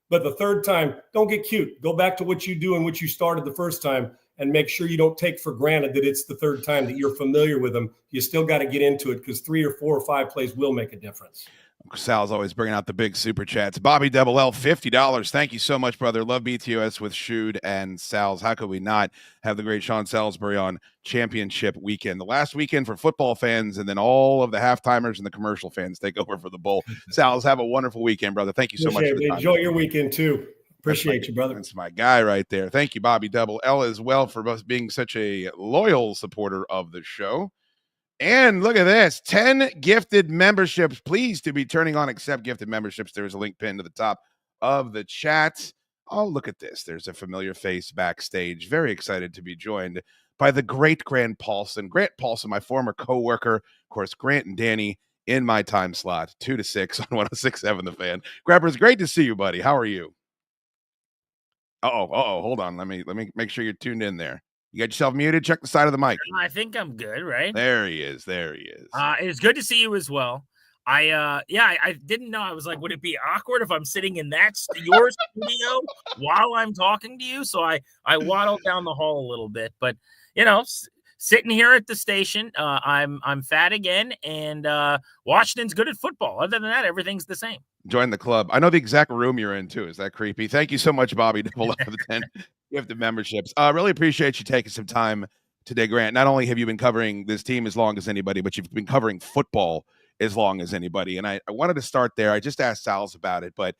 but the 3rd time, don't get cute. Go back to what you do and what you started the 1st time, and make sure you don't take for granted that it's the 3rd time that you're familiar with them. You still got to get into it because 3 or 4 or 5 plays will make a difference. Sal's always bringing out the big super chats. Bobby Double L, $50. Thank you so much, brother. Love BTOS with Shude and Sal's. How could we not have the great Sean Salisbury on championship weekend? The last weekend for football fans, and then all of the half-timers and the commercial fans take over for the bowl. Sal's, have a wonderful weekend, brother. Thank you so much for the time. Enjoy your weekend, too. Appreciate you, brother. That's my guy right there. Thank you, Bobby Double L, as well, for being such a loyal supporter of the show. And look at this, 10 gifted memberships. Pleased to be turning on accept gifted memberships. There's a link pinned to the top of the chat. Oh, look at this. There's a familiar face backstage. Very excited to be joined by the great Grant Paulson. Grant Paulson, my former co-worker. Of course, Grant and Danny in my time slot, 2 to 6 on 106.7 The Fan. Grabbers, great to see you, buddy. How are you? Hold on. Let me make sure you're tuned in there. You got yourself muted. Check the side of the mic. I think I'm good, right? There he is. It's good to see you as well. I didn't know. I was like, would it be awkward if I'm sitting in your studio while I'm talking to you? So I waddled down the hall a little bit, but sitting here at the station, I'm fat again, and Washington's good at football. Other than that, everything's the same. Join the club. I know the exact room you're in too. Is that creepy? Thank you so much, Bobby, for the 10 gifted memberships. Really appreciate you taking some time today, Grant. Not only have you been covering this team as long as anybody, but you've been covering football as long as anybody. And I wanted to start there. I just asked Sal's about it, but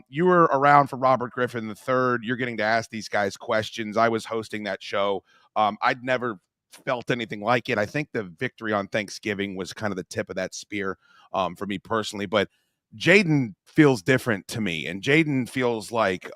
you were around for Robert Griffin III. You're getting to ask these guys questions. I was hosting that show. I'd never felt anything like it. I think the victory on Thanksgiving was kind of the tip of that spear for me personally, but Jaden feels different to me, and Jaden feels like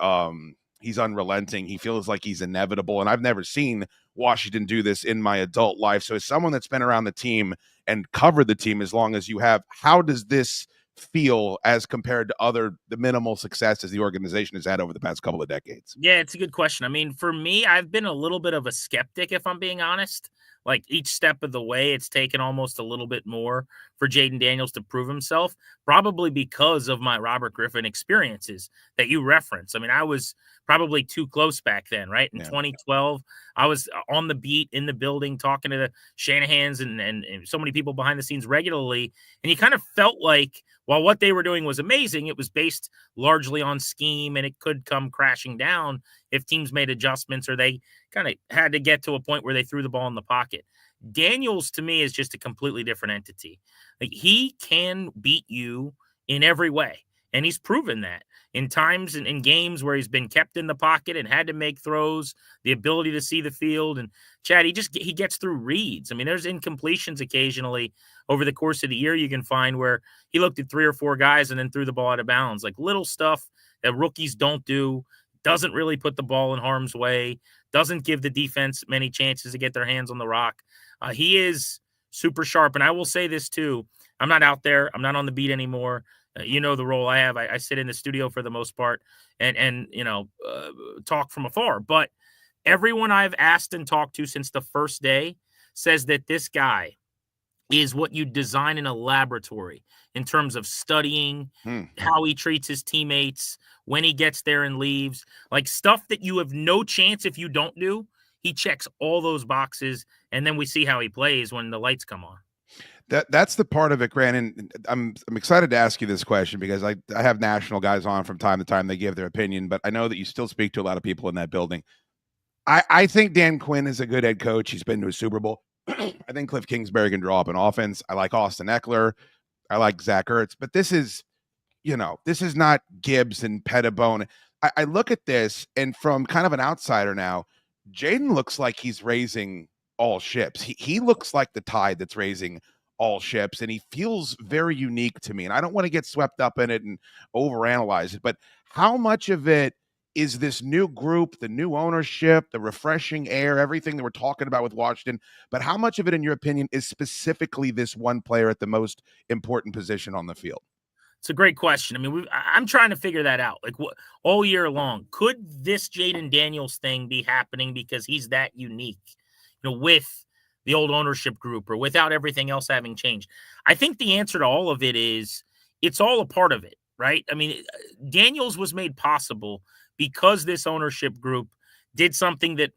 he's unrelenting. He feels like he's inevitable, and I've never seen Washington do this in my adult life. So as someone that's been around the team and covered the team as long as you have, how does this feel as compared to the minimal successes the organization has had over the past couple of decades? Yeah, it's a good question. I mean, for me, I've been a little bit of a skeptic, if I'm being honest. Like each step of the way, it's taken almost a little bit more for Jaden Daniels to prove himself, probably because of my Robert Griffin experiences that you reference. I mean, I was probably too close back then, right? In 2012, I was on the beat in the building talking to the Shanahans and so many people behind the scenes regularly. And you kind of felt like while what they were doing was amazing, it was based largely on scheme, and it could come crashing down if teams made adjustments or they kind of had to get to a point where they threw the ball in the pocket. Daniels, to me, is just a completely different entity. Like, he can beat you in every way, and he's proven that in times and in games where he's been kept in the pocket and had to make throws, the ability to see the field. And Chad, he gets through reads. I mean, there's incompletions occasionally over the course of the year you can find where he looked at 3 or 4 guys and then threw the ball out of bounds, like little stuff that rookies don't do, doesn't really put the ball in harm's way, doesn't give the defense many chances to get their hands on the rock. He is super sharp. And I will say this too. I'm not out there. I'm not on the beat anymore. You know the role I have. I sit in the studio for the most part and talk from afar. But everyone I've asked and talked to since the first day says that this guy is what you design in a laboratory in terms of studying, how he treats his teammates, when he gets there and leaves, like stuff that you have no chance if you don't do. He checks all those boxes, and then we see how he plays when the lights come on. That's the part of it, Grant. And I'm excited to ask you this question because I have national guys on from time to time. They give their opinion, but I know that you still speak to a lot of people in that building. I think Dan Quinn is a good head coach. He's been to a Super Bowl. I think Cliff Kingsbury can draw up an offense. I like Austin Eckler. I like Zach Ertz. But this is not Gibbs and Pettibone. I look at this, and from kind of an outsider now, Jaden looks like he's raising all ships. He looks like the tide that's raising all ships, and he feels very unique to me. And I don't want to get swept up in it and overanalyze it, but how much of it is this new group, the new ownership, the refreshing air, everything that we're talking about with Washington, but how much of it, in your opinion, is specifically this one player at the most important position on the field? It's a great question. I mean, I'm trying to figure that out. Like, all year long, could this Jaden Daniels thing be happening because he's that unique, with the old ownership group or without everything else having changed? I think the answer to all of it is it's all a part of it, right? I mean, Daniels was made possible because this ownership group did something that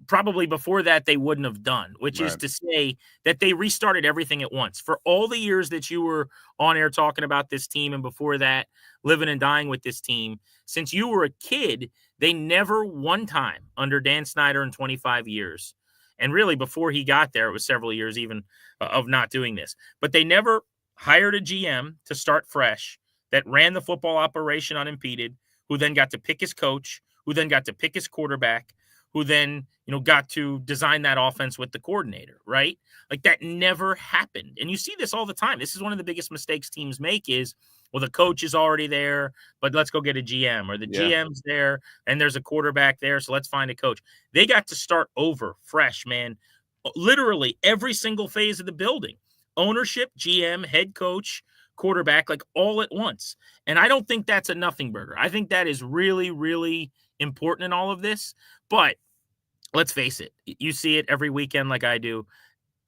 probably before that they wouldn't have done, which is to say that they restarted everything at once. For all the years that you were on air talking about this team, and before that, living and dying with this team, since you were a kid, they never one time under Dan Snyder in 25 years. And really before he got there, it was several years even of not doing this, but they never hired a GM to start fresh that ran the football operation unimpeded, who then got to pick his coach, who then got to pick his quarterback, who then, got to design that offense with the coordinator, right? Like, that never happened. And you see this all the time. This is one of the biggest mistakes teams make is, well, the coach is already there, but let's go get a GM, or the GM's there and there's a quarterback there, so let's find a coach. They got to start over fresh, man. Literally every single phase of the building. Ownership, GM, head coach, quarterback, like all at once. And I don't think that's a nothing burger. I think that is really, really important in all of this. But let's face it, you see it every weekend like I do.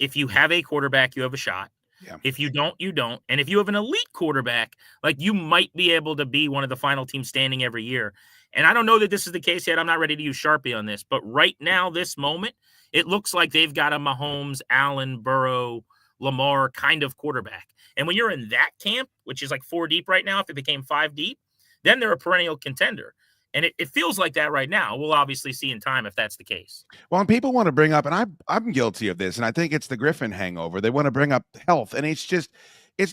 If you have a quarterback, you have a shot. Yeah. If you don't, you don't. And if you have an elite quarterback, like, you might be able to be one of the final teams standing every year. And I don't know that this is the case yet. I'm not ready to use Sharpie on this. But right now, this moment, it looks like they've got a Mahomes, Allen, Burrow, Lamar kind of quarterback. And when you're in that camp, which is like 4 deep right now, if it became 5 deep, then they're a perennial contender. And it feels like that right now. We'll obviously see in time if that's the case. Well, and people want to bring up, and I'm guilty of this, and I think it's the Griffin hangover. They want to bring up health, and it's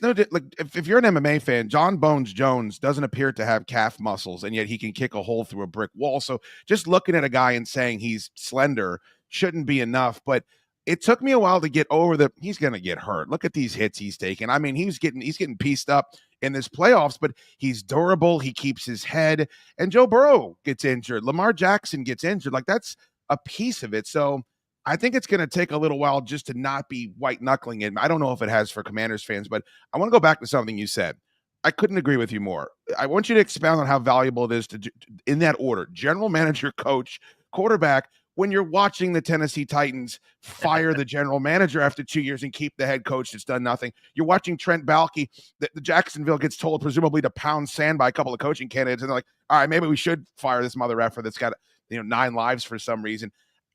no, like, if you're an MMA fan, John Bones Jones doesn't appear to have calf muscles, and yet he can kick a hole through a brick wall. So just looking at a guy and saying he's slender shouldn't be enough. But it took me a while to get over he's going to get hurt. Look at these hits he's taking. I mean, he's getting pieced up in this playoffs, but he's durable. He keeps his head, and Joe Burrow gets injured. Lamar Jackson gets injured. Like, that's a piece of it. So I think it's going to take a little while just to not be white knuckling it. I don't know if it has for Commanders fans, but I want to go back to something you said. I couldn't agree with you more. I want you to expound on how valuable it is to, in that order, general manager, coach, quarterback, when you're watching the Tennessee Titans fire the general manager after 2 years and keep the head coach that's done nothing. You're watching Trent Baalke, the Jacksonville gets told presumably to pound sand by a couple of coaching candidates, and they're like, all right, maybe we should fire this mother effer that's got 9 lives for some reason.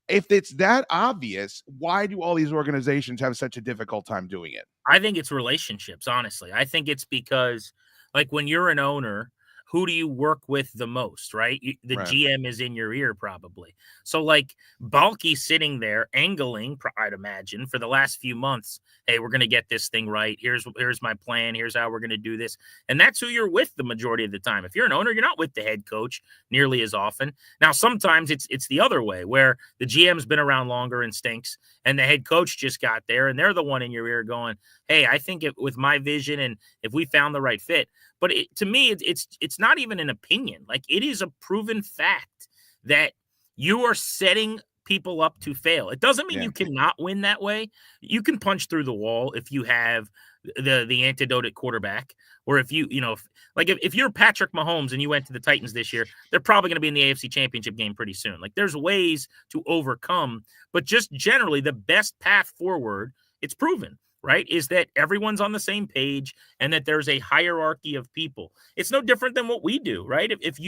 If it's that obvious, why do all these organizations have such a difficult time doing it? I think it's relationships, honestly. I think it's because, like, when you're an owner, who do you work with the most, right? The GM is in your ear probably. So, like, Baalke sitting there angling, I'd imagine, for the last few months, hey, we're going to get this thing right. Here's my plan. Here's how we're going to do this. And that's who you're with the majority of the time. If you're an owner, you're not with the head coach nearly as often. Now, sometimes it's the other way, where the GM's been around longer and stinks, and the head coach just got there, and they're the one in your ear going, hey, I think with my vision, and if we found the right fit. But to me, it's not even an opinion. Like, it is a proven fact that you are setting people up to fail. It doesn't mean Yeah. you cannot win that way. You can punch through the wall if you have the antidote at quarterback, or if if you're Patrick Mahomes and you went to the Titans this year, they're probably going to be in the AFC Championship game pretty soon. Like, there's ways to overcome, but just generally the best path forward, it's proven, right, is that everyone's on the same page and that there's a hierarchy of people. It's no different than what we do, right? If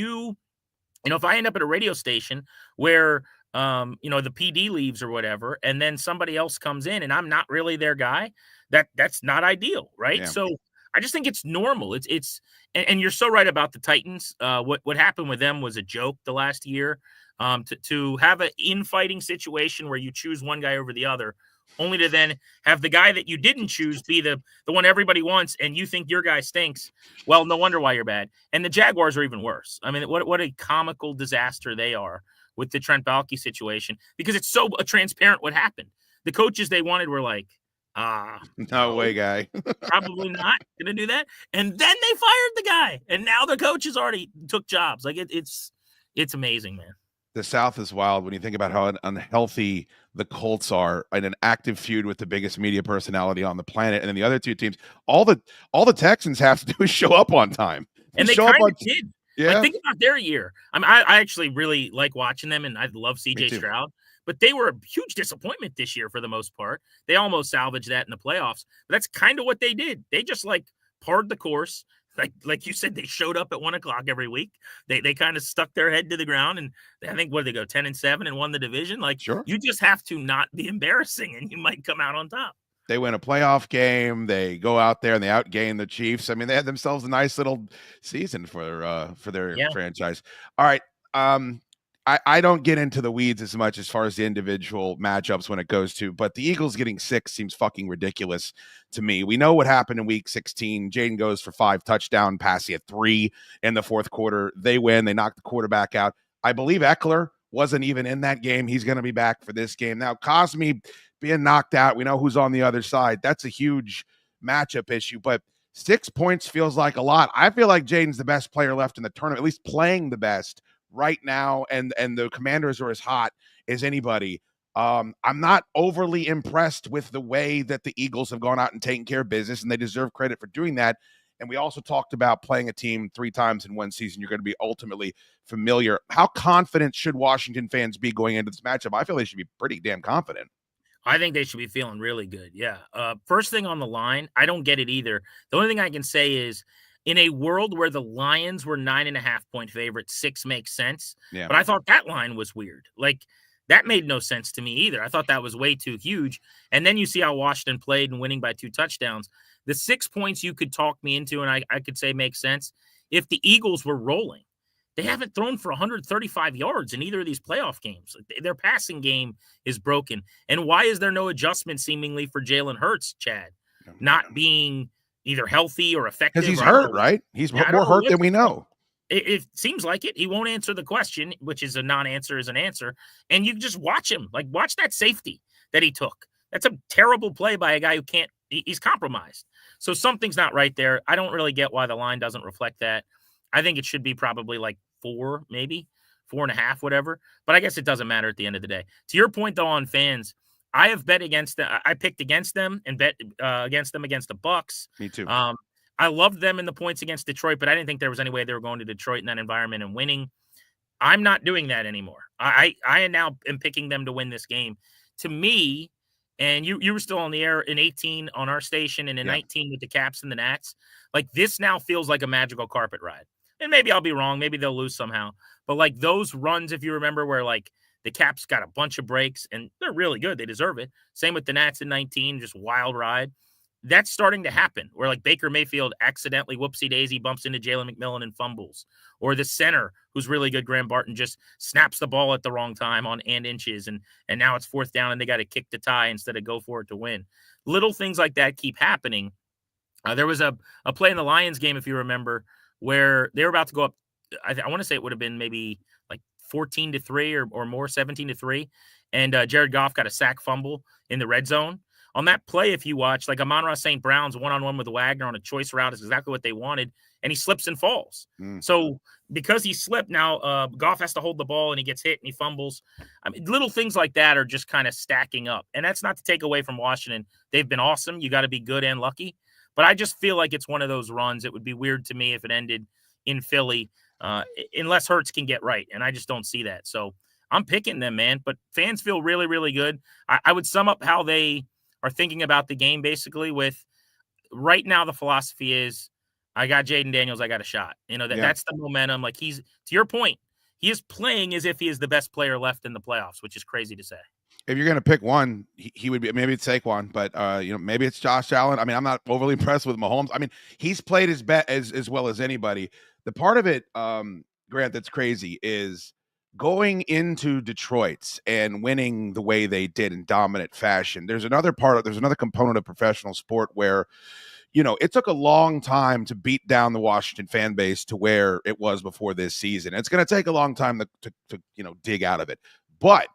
I end up at a radio station where the PD leaves or whatever, and then somebody else comes in and I'm not really their guy, that's not ideal, right? Yeah. So I just think it's normal. And you're so right about the Titans. What happened with them was a joke the last year. To have an infighting situation where you choose one guy over the other, only to then have the guy that you didn't choose be the one everybody wants, and you think your guy stinks. Well, no wonder why you're bad. And the Jaguars are even worse. I mean, what a comical disaster they are with the Trent Baalke situation, because it's so transparent what happened. The coaches they wanted were like, no way, guy. Probably not going to do that. And then they fired the guy, and now the coaches already took jobs. Like, it's amazing, man. The South is wild when you think about how unhealthy the Colts are in an active feud with the biggest media personality on the planet. And then the other two teams, all the Texans have to do is show up on time. And they kind of did. Yeah. Like, think about their year. I actually really like watching them, and I love CJ Stroud. But they were a huge disappointment this year for the most part. They almost salvaged that in the playoffs. But that's kind of what they did. They just parred the course. Like you said, they showed up at 1:00 every week. They kind of stuck their head to the ground, and I think they go 10-7 and won the division. Sure. You just have to not be embarrassing, and you might come out on top. They win a playoff game. They go out there and they outgain the Chiefs. I mean, they had themselves a nice little season for their franchise. All right. I don't get into the weeds as much as far as the individual matchups when it goes to, but the Eagles getting 6 seems fucking ridiculous to me. We know what happened in week 16. Jaden goes for 5 touchdown passes. He had 3 in the fourth quarter. They win. They knock the quarterback out. I believe Eckler wasn't even in that game. He's going to be back for this game. Now, Cosme being knocked out, we know who's on the other side. That's a huge matchup issue, but 6 points feels like a lot. I feel like Jaden's the best player left in the tournament, at least playing the best right now, and the Commanders are as hot as anybody. I'm not overly impressed with the way that the Eagles have gone out and taken care of business, and they deserve credit for doing that. And we also talked about playing a team 3 times in one season. You're going to be ultimately familiar. How confident should Washington fans be going into this matchup? I feel they should be pretty damn confident. I think they should be feeling really good. Yeah. First thing on the line, I don't get it either. The only thing I can say is, in a world where the Lions were 9.5-point favorites, 6 makes sense. Yeah. But I thought that line was weird. Like, that made no sense to me either. I thought that was way too huge. And then you see how Washington played and winning by 2 touchdowns. The 6 points you could talk me into, and I could say makes sense, if the Eagles were rolling. They haven't thrown for 135 yards in either of these playoff games. Their passing game is broken. And why is there no adjustment seemingly for Jalen Hurts, Chad? Not being either healthy or effective. Because he's hurt, right? He's more hurt than we know. It seems like it. He won't answer the question, which is a non-answer is an answer. And you just watch him. Like, watch that safety that he took. That's a terrible play by a guy who can't – he's compromised. So something's not right there. I don't really get why the line doesn't reflect that. I think it should be probably 4, maybe 4.5, whatever. But I guess it doesn't matter at the end of the day. To your point, though, on fans – I have bet against them. I picked against them and bet against them against the Bucks. Me too. I loved them in the points against Detroit, but I didn't think there was any way they were going to Detroit in that environment and winning. I'm not doing that anymore. I now am picking them to win this game. To me, and you were still on the air in 18 on our station and in 19 with the Caps and the Nats. Like, this now feels like a magical carpet ride. And maybe I'll be wrong. Maybe they'll lose somehow. But those runs, if you remember, where the Caps got a bunch of breaks, and they're really good. They deserve it. Same with the Nats in 19, just wild ride. That's starting to happen, where Baker Mayfield accidentally, whoopsie-daisy, bumps into Jalen McMillan and fumbles. Or the center, who's really good, Graham Barton, just snaps the ball at the wrong time on and inches, and now it's 4th down, and they got to kick the tie instead of go for it to win. Little things like that keep happening. There was a play in the Lions game, if you remember, where they were about to go up. I want to say it would have been maybe 14-3 or more, 17-3. And Jared Goff got a sack fumble in the red zone on that play, if you watch, like Amon-Ra St. Brown's one-on-one with Wagner on a choice route is exactly what they wanted, and he slips and falls. So because he slipped, now Goff has to hold the ball, and he gets hit, and he fumbles. I mean, little things like that are just kind of stacking up. And that's not to take away from Washington. They've been awesome. You got to be good and lucky. But I just feel like it's one of those runs. It would be weird to me if it ended in Philly, unless Hurts can get right, and I just don't see that. So I'm picking them, man. But fans feel really, really good. I would sum up how they are thinking about the game basically with right now the philosophy is, I got Jaden Daniels, I got a shot. That's the momentum. Like, he's, to your point, he is playing as if he is the best player left in the playoffs, which is crazy to say. If you're going to pick one, he would be, maybe it's Saquon, but maybe it's Josh Allen. I mean, I'm not overly impressed with Mahomes. I mean, he's played his bet as well as anybody. The part of it, Grant, that's crazy is going into Detroit and winning the way they did in dominant fashion. There's another component of professional sport where, it took a long time to beat down the Washington fan base to where it was before this season. It's going to take a long time to dig out of it. But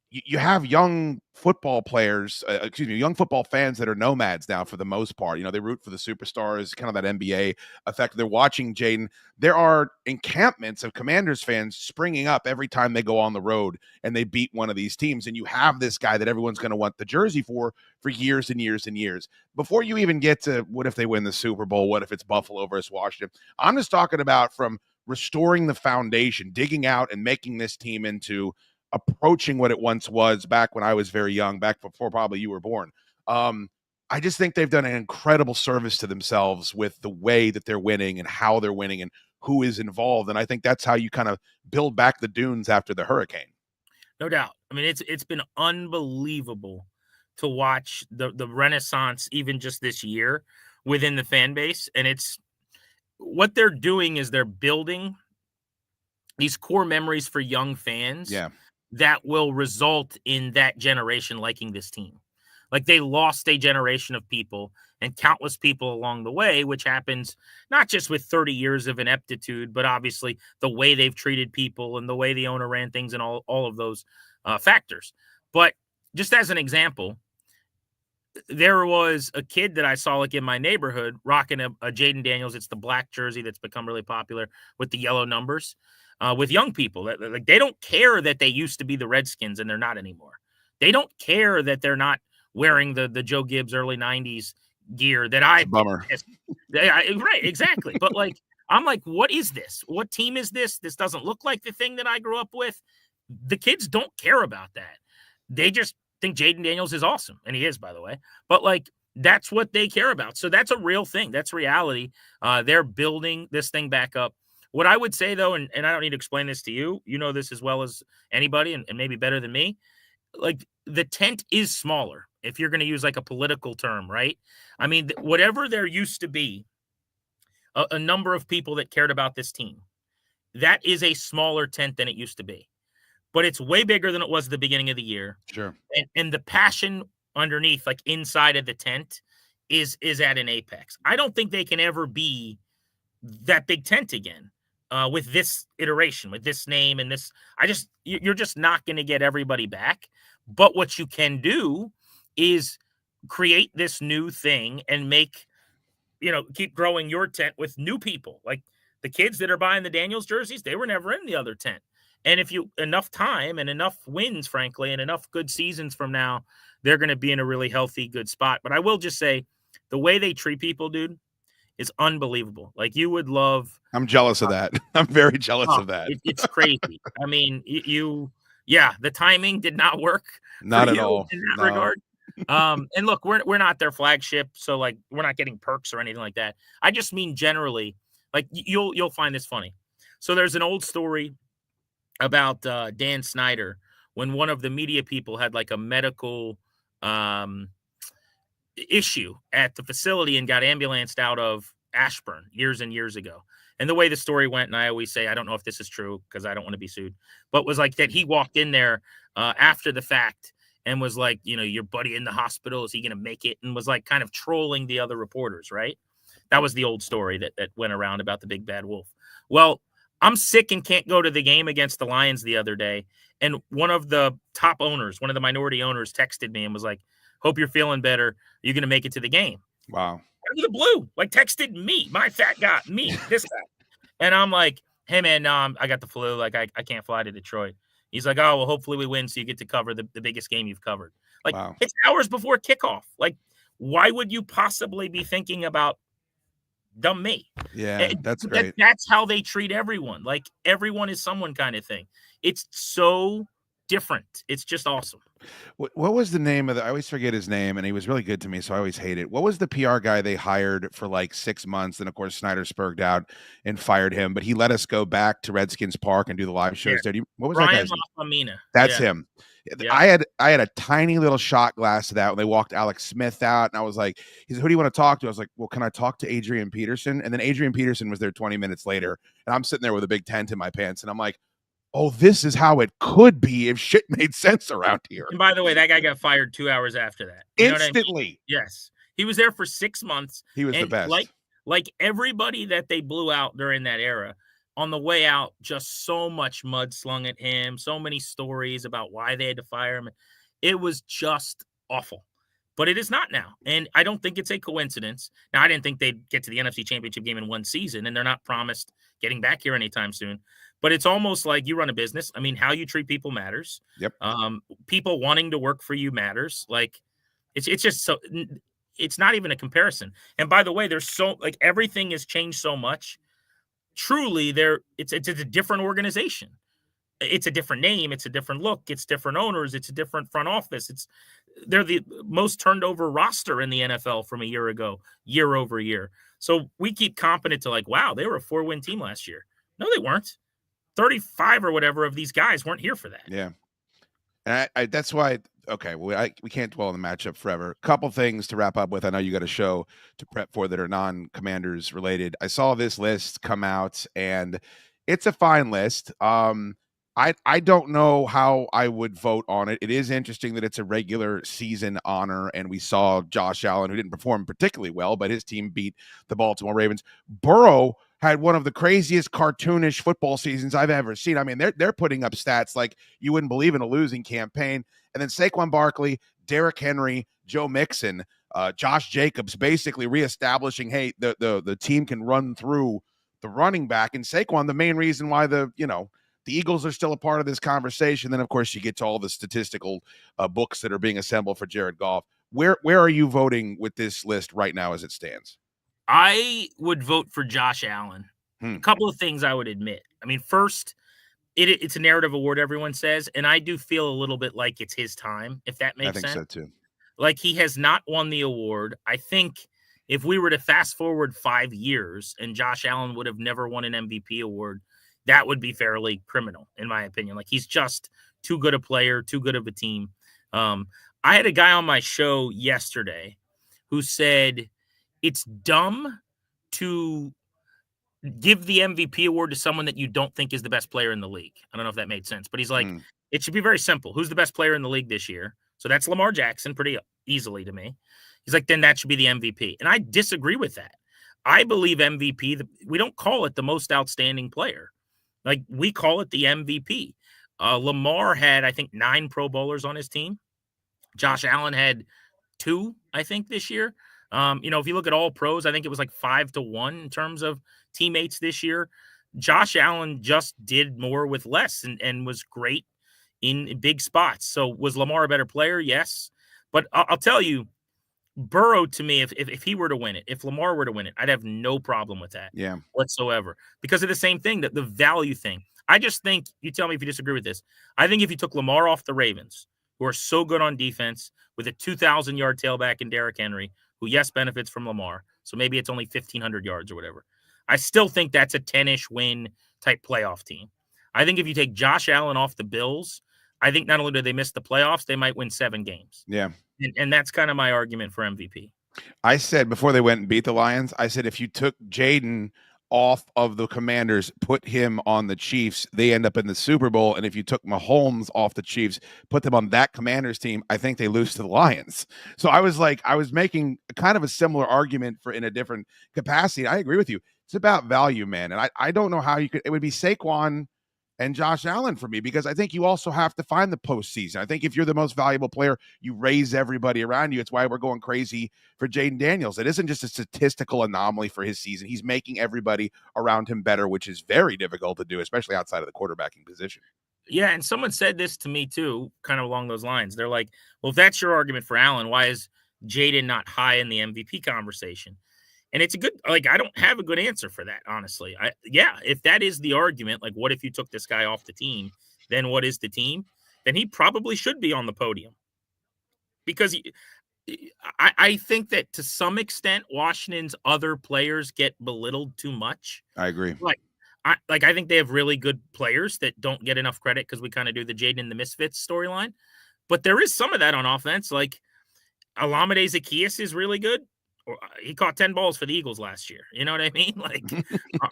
you have young football players, young football fans that are nomads now for the most part. They root for the superstars, kind of that NBA effect. They're watching Jaden. There are encampments of Commanders fans springing up every time they go on the road and they beat one of these teams. And you have this guy that everyone's going to want the jersey for years and years and years. Before you even get to what if they win the Super Bowl, what if it's Buffalo versus Washington, I'm just talking about from restoring the foundation, digging out and making this team into approaching what it once was back when I was very young, back before probably you were born. I just think they've done an incredible service to themselves with the way that they're winning and how they're winning and who is involved. And I think that's how you kind of build back the dunes after the hurricane. No doubt. I mean, it's been unbelievable to watch the renaissance even just this year within the fan base. And it's what they're doing is they're building these core memories for young fans. Yeah. That will result in that generation liking this team. Like, they lost a generation of people and countless people along the way, which happens not just with 30 years of ineptitude, but obviously the way they've treated people and the way the owner ran things and all of those factors. But just as an example, there was a kid that I saw like in my neighborhood rocking a Jaden Daniels. It's the black jersey that's become really popular with the yellow numbers. With young people, like, they don't care that they used to be the Redskins and they're not anymore. They don't care that they're not wearing the Joe Gibbs early 90s gear that bummer. Right, exactly. But like, I'm like, what is this? What team is this? This doesn't look like the thing that I grew up with. The kids don't care about that. They just think Jaden Daniels is awesome. And he is, by the way. But like, that's what they care about. So that's a real thing. That's reality. They're building this thing back up. What I would say, though, and I don't need to explain this to you, you know this as well as anybody and maybe better than me, like, the tent is smaller, if you're going to use like a political term, right? I mean, whatever there used to be, a number of people that cared about this team, that is a smaller tent than it used to be. But it's way bigger than it was at the beginning of the year. Sure. And the passion underneath, like inside of the tent, is at an apex. I don't think they can ever be that big tent again. With this iteration, with this name and this, you're just not going to get everybody back. But what you can do is create this new thing and keep growing your tent with new people. Like the kids that are buying the Daniels jerseys, they were never in the other tent. And if you enough time and enough wins, frankly, and enough good seasons from now, they're going to be in a really healthy, good spot. But I will just say the way they treat people, dude, is unbelievable. Like, you would love. I'm jealous of that. I'm very jealous of that. It's crazy. I mean, the timing did not work. Not at all in that regard. And look, we're not their flagship, so like, we're not getting perks or anything like that. I just mean generally, like, you'll find this funny. So there's an old story about Dan Snyder when one of the media people had like a medical issue at the facility and got ambulanced out of Ashburn years and years ago. And the way the story went, and I always say, I don't know if this is true because I don't want to be sued, but was like that he walked in there after the fact and was like, your buddy in the hospital, is he going to make it? And was like kind of trolling the other reporters, right? That was the old story that went around about the big bad wolf. Well, I'm sick and can't go to the game against the Lions the other day. And one of the top owners, one of the minority owners, texted me and was like, "Hope you're feeling better. Are you going to make it to the game?" Wow. Out of the blue, like texted me, my fat guy, this guy. And I'm like, "Hey, man, no, I got the flu. Like, I can't fly to Detroit." He's like, "Oh, well, hopefully we win so you get to cover the biggest game you've covered." Like, Wow. it's hours before kickoff. Like, why would you possibly be thinking about dumb me? Yeah, that's great. That's how they treat everyone. Like, everyone is someone kind of thing. It's so different. It's just awesome. What was the name of I always forget his name, and he was really good to me, so I always hate it. What was the PR guy they hired for like 6 months? Then, of course, Snyder spurged out and fired him, but he let us go back to Redskins Park and do the live shows there. What was Brian that guy's name? That's him. Yeah. I had a tiny little shot glass of that when they walked Alex Smith out, and I was like, he said, "Who do you want to talk to?" I was like, "Well, can I talk to Adrian Peterson?" And then Adrian Peterson was there 20 minutes later, and I'm sitting there with a big tent in my pants, and I'm like, "Oh, this is how it could be if shit made sense around here." And by the way, that guy got fired 2 hours after that. Instantly. I mean? Yes. He was there for 6 months. He was the best. Like everybody that they blew out during that era, on the way out, just so much mud slung at him, so many stories about why they had to fire him. It was just awful. But it is not now. And I don't think it's a coincidence. Now, I didn't think they'd get to the NFC Championship game in one season, and they're not promised getting back here anytime soon. But it's almost like you run a business. I mean, how you treat people matters. Yep. People wanting to work for you matters. Like, it's just so it's not even a comparison. And by the way, there's everything has changed so much. Truly, it's a different organization. It's a different name. It's a different look. It's different owners. It's a different front office. They're the most turned over roster in the NFL from a year ago, year over year. So we keep comping to like, wow, they were a 4-win team last year. No, they weren't. 35 or whatever of these guys weren't here for that. Yeah. And I that's why, okay, we can't dwell on the matchup forever. Couple things to wrap up with. I know you got a show to prep for that are non-Commanders related. I saw this list come out, and it's a fine list. I don't know how I would vote on it. It is interesting that it's a regular season honor, and we saw Josh Allen, who didn't perform particularly well, but his team beat the Baltimore Ravens. Burrow had one of the craziest cartoonish football seasons I've ever seen. I mean, they're putting up stats like you wouldn't believe in a losing campaign. And then Saquon Barkley, Derrick Henry, Joe Mixon, Josh Jacobs, basically reestablishing, hey, the team can run through the running back. And Saquon, the main reason why the Eagles are still a part of this conversation. Then, of course, you get to all the statistical books that are being assembled for Jared Goff. Where are you voting with this list right now as it stands? I would vote for Josh Allen. A couple of things I would admit. I mean, first, it's a narrative award, everyone says, and I do feel a little bit like it's his time, if that makes sense. I think so, too. Like, he has not won the award. I think if we were to fast forward 5 years and Josh Allen would have never won an MVP award, that would be fairly criminal, in my opinion. Like, he's just too good a player, too good of a team. I had a guy on my show yesterday who said it's dumb to give the MVP award to someone that you don't think is the best player in the league. I don't know if that made sense, but he's like, it should be very simple. Who's the best player in the league this year? So that's Lamar Jackson, pretty easily to me. He's like, then that should be the MVP. And I disagree with that. I believe MVP, we don't call it the most outstanding player. Like, we call it the MVP. Lamar had, I think, 9 Pro Bowlers on his team. Josh Allen had 2, I think, this year. If you look at all pros, I think it was like 5-1 in terms of teammates this year. Josh Allen just did more with less and was great in big spots. So was Lamar a better player? Yes. But I'll tell you, Burrow, to me, if he were to win it, if Lamar were to win it, I'd have no problem with that whatsoever, because of the same thing, that the value thing. I just think, you tell me if you disagree with this, I think if you took Lamar off the Ravens, who are so good on defense, with a 2,000-yard tailback in Derrick Henry, who, yes, benefits from Lamar, so maybe it's only 1,500 yards or whatever, I still think that's a 10-ish win type playoff team. I think if you take Josh Allen off the Bills, I think not only do they miss the playoffs, they might win 7 games. Yeah. And that's kind of my argument for MVP. I said before they went and beat the Lions, I said if you took Jaden off of the Commanders, put him on the Chiefs, they end up in the Super Bowl. And if you took Mahomes off the Chiefs, put them on that Commanders team, I think they lose to the Lions. So I was making kind of a similar argument in a different capacity. I agree with you. It's about value, man. And I don't know how you could. It would be Saquon and Josh Allen for me, because I think you also have to find the postseason. I think if you're the most valuable player, you raise everybody around you. It's why we're going crazy for Jaden Daniels. It isn't just a statistical anomaly for his season. He's making everybody around him better, which is very difficult to do, especially outside of the quarterbacking position. Yeah, and someone said this to me too, kind of along those lines. They're like, well, if that's your argument for Allen, why is Jaden not high in the MVP conversation? And it's a good, like, I don't have a good answer for that, honestly. If that is the argument, like, what if you took this guy off the team? Then what is the team? Then he probably should be on the podium. Because I think that to some extent, Washington's other players get belittled too much. I agree. I think they have really good players that don't get enough credit because we kind of do the Jaden and the Misfits storyline. But there is some of that on offense. Like, Olamide Zaccheaus is really good. He caught 10 balls for the Eagles last year. You know what I mean? Like,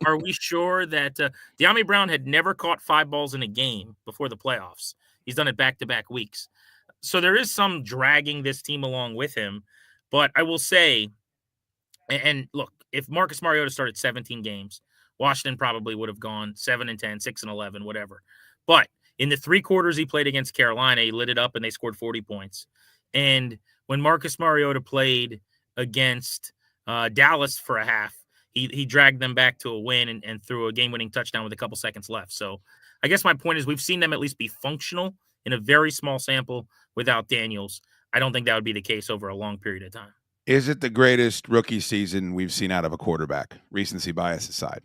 are we sure that De'Ami Brown had never caught 5 balls in a game before the playoffs? He's done it back-to-back weeks. So there is some dragging this team along with him. But I will say, and look, if Marcus Mariota started 17 games, Washington probably would have gone 7-10, 6-11, whatever. But in the 3 quarters he played against Carolina, he lit it up and they scored 40 points. And when Marcus Mariota played against Dallas for a half, he dragged them back to a win and threw a game-winning touchdown with a couple seconds left. So I guess my point is we've seen them at least be functional in a very small sample without Daniels. I don't think that would be the case over a long period of time. Is it the greatest rookie season we've seen out of a quarterback, recency bias aside?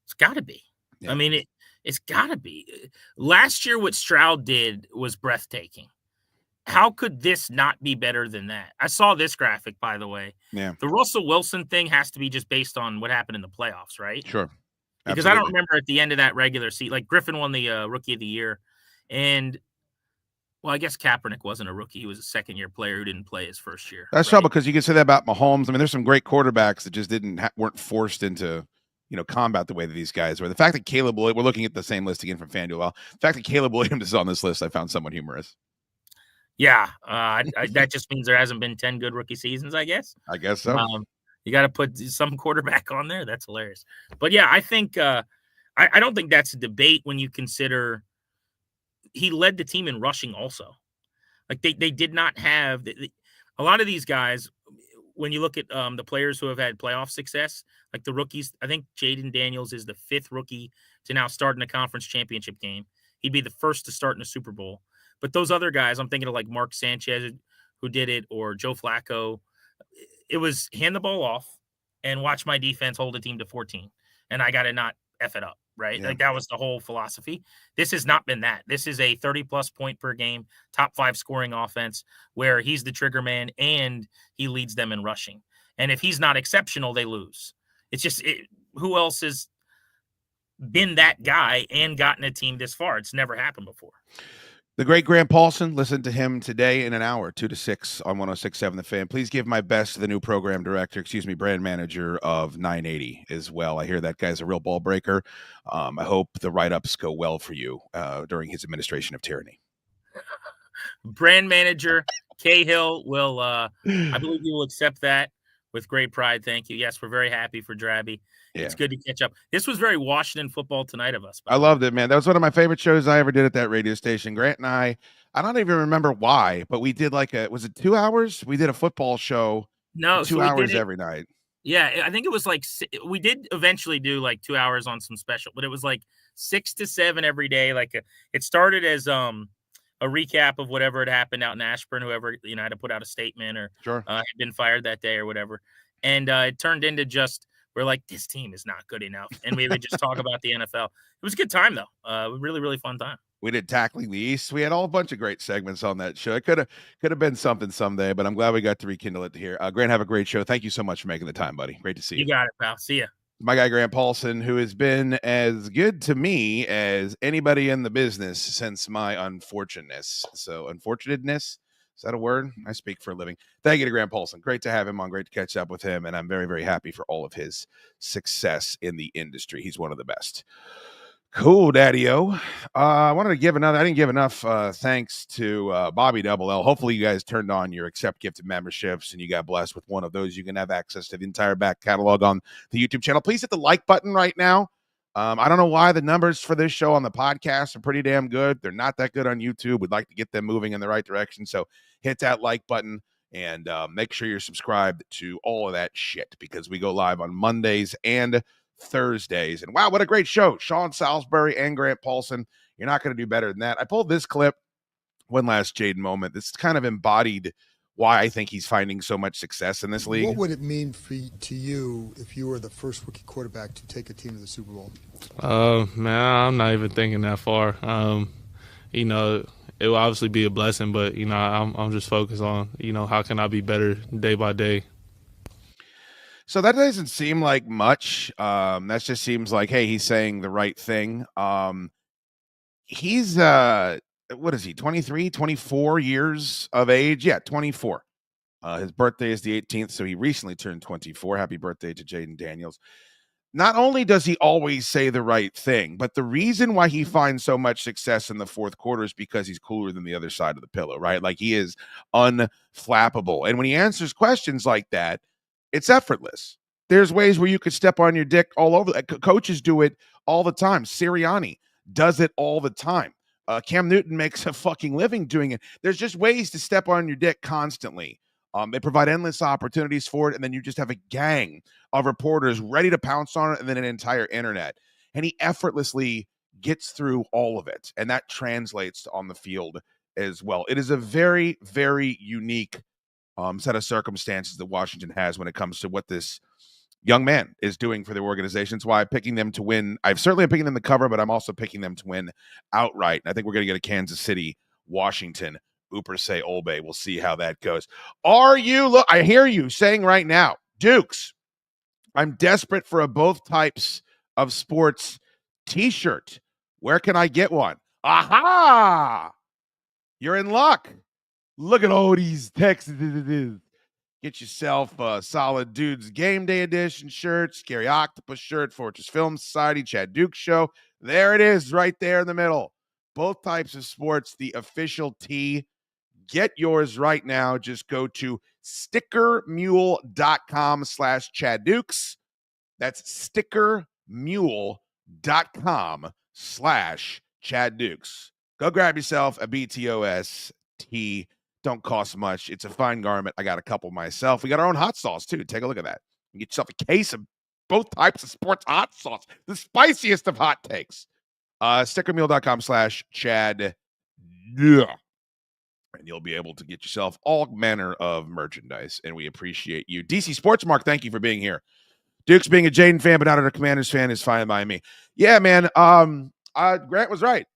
It's got to be. Yeah. I mean, it's got to be. Last year, what Stroud did was breathtaking. How could this not be better than that? I saw this graphic, by the way. Yeah. The Russell Wilson thing has to be just based on what happened in the playoffs, right? Sure. Because I don't remember at the end of that regular season, like Griffin won the Rookie of the Year. And, well, I guess Kaepernick wasn't a rookie. He was a second-year player who didn't play his first year. That's right, because you can say that about Mahomes. I mean, there's some great quarterbacks that just weren't forced into combat the way that these guys were. The fact that Caleb Williams, we're looking at the same list again from FanDuel. The fact that Caleb Williams is on this list, I found somewhat humorous. Yeah, that just means there hasn't been 10 good rookie seasons, I guess. I guess so. You got to put some quarterback on there. That's hilarious. But yeah, I think I don't think that's a debate when you consider he led the team in rushing also. Like they did not have a lot of these guys. When you look at the players who have had playoff success, like the rookies, I think Jaden Daniels is the 5th rookie to now start in a conference championship game. He'd be the first to start in a Super Bowl. But those other guys, I'm thinking of like Mark Sanchez, who did it, or Joe Flacco. It was hand the ball off and watch my defense hold a team to 14. And I got to not F it up, right? Yeah. Like that was the whole philosophy. This has not been that. This is a 30-plus point per game, top 5 scoring offense where he's the trigger man and he leads them in rushing. And if he's not exceptional, they lose. It's just who else has been that guy and gotten a team this far? It's never happened before. The great Grant Paulson, listen to him today in an hour, 2 to 6 on 106.7 The Fan. Please give my best to the new program director, brand manager of 980 as well. I hear that guy's a real ball breaker. I hope the write-ups go well for you during his administration of tyranny. Brand manager Cahill will, I believe you will accept that with great pride. Thank you. Yes, we're very happy for Drabby. Yeah. It's good to catch up. This was very Washington Football Tonight of us. I loved it, man. That was one of my favorite shows I ever did at that radio station. Grant and I don't even remember why, but we did was it 2 hours? We did a football show. No, 2 hours every night. Yeah, I think it was we did eventually do 2 hours on some special, but it was 6 to 7 every day. It started as a recap of whatever had happened out in Ashburn, whoever had to put out a statement or had been fired that day or whatever, and it turned into just we're like, this team is not good enough, and we would just talk about the NFL. It was a good time though, really really fun time. We did Tackling the East. We had a bunch of great segments on that show. It could have been something someday, but I'm glad we got to rekindle it here. Grant, have a great show. Thank you so much for making the time, buddy. Great to see you. You got it, pal. See ya. My guy, Grant Paulson, who has been as good to me as anybody in the business since my unfortunateness. So unfortunateness, is that a word? I speak for a living. Thank you to Grant Paulson. Great to have him on. Great to catch up with him. And I'm very, very happy for all of his success in the industry. He's one of the best. Cool, Daddy-O. I wanted to give I didn't give enough thanks to Bobby Double L. Hopefully you guys turned on your accept gifted memberships and you got blessed with one of those. You can have access to the entire back catalog on the YouTube channel. Please hit the like button right now. I don't know why the numbers for this show on the podcast are pretty damn good. They're not that good on YouTube. We'd like to get them moving in the right direction. So hit that like button and make sure you're subscribed to all of that shit because we go live on Mondays and Thursdays. And wow, what a great show. Sean Salisbury and Grant Paulson. You're not going to do better than that. I pulled this clip, one last Jaden moment. This kind of embodied why I think he's finding so much success in this league. What would it mean to you if you were the first rookie quarterback to take a team to the Super Bowl? Man, I'm not even thinking that far. You know, it will obviously be a blessing, but, you know, I'm just focused on, you know, how can I be better day by day. So that doesn't seem like much. That just seems like, hey, he's saying the right thing. He's what is he, 23, 24 years of age? Yeah, 24. His birthday is the 18th, so he recently turned 24. Happy birthday to Jaden Daniels. Not only does he always say the right thing, but the reason why he finds so much success in the fourth quarter is because he's cooler than the other side of the pillow, right? Like he is unflappable. And when he answers questions like that, it's effortless. There's ways where you could step on your dick all over. Coaches do it all the time. Sirianni does it all the time. Cam Newton makes a fucking living doing it. There's just ways to step on your dick constantly. They provide endless opportunities for it, and then you just have a gang of reporters ready to pounce on it, and then an entire internet. And he effortlessly gets through all of it, and that translates on the field as well. It is a very, very unique set of circumstances that Washington has when it comes to what this young man is doing for the organization. That's why I'm picking them to win. I've certainly picking them to cover, but I'm also picking them to win outright. And I think we're going to get a Kansas City, Washington, Ooper say Olbe. We'll see how that goes. I hear you saying right now, Dukes, I'm desperate for a both types of sports t-shirt. Where can I get one? Aha! You're in luck. Look at all these texts. Get yourself a Solid Dudes Game Day Edition shirt, Scary Octopus shirt, Fortress Film Society, Chad Duke Show. There it is right there in the middle. Both types of sports, the official tee. Get yours right now. Just go to stickermule.com/Chad Dukes. That's stickermule.com/Chad Dukes. Go grab yourself a BTOS tee. Don't cost much. It's a fine garment. I got a couple myself. We got our own hot sauce, too. Take a look at that. You get yourself a case of both types of sports hot sauce. The spiciest of hot takes. Stickermule.com/Chad. Yeah. And you'll be able to get yourself all manner of merchandise. And we appreciate you. DC Sports Mark, thank you for being here. Duke's being a Jaden fan, but not a Commanders fan is fine by me. Yeah, man. Grant was right.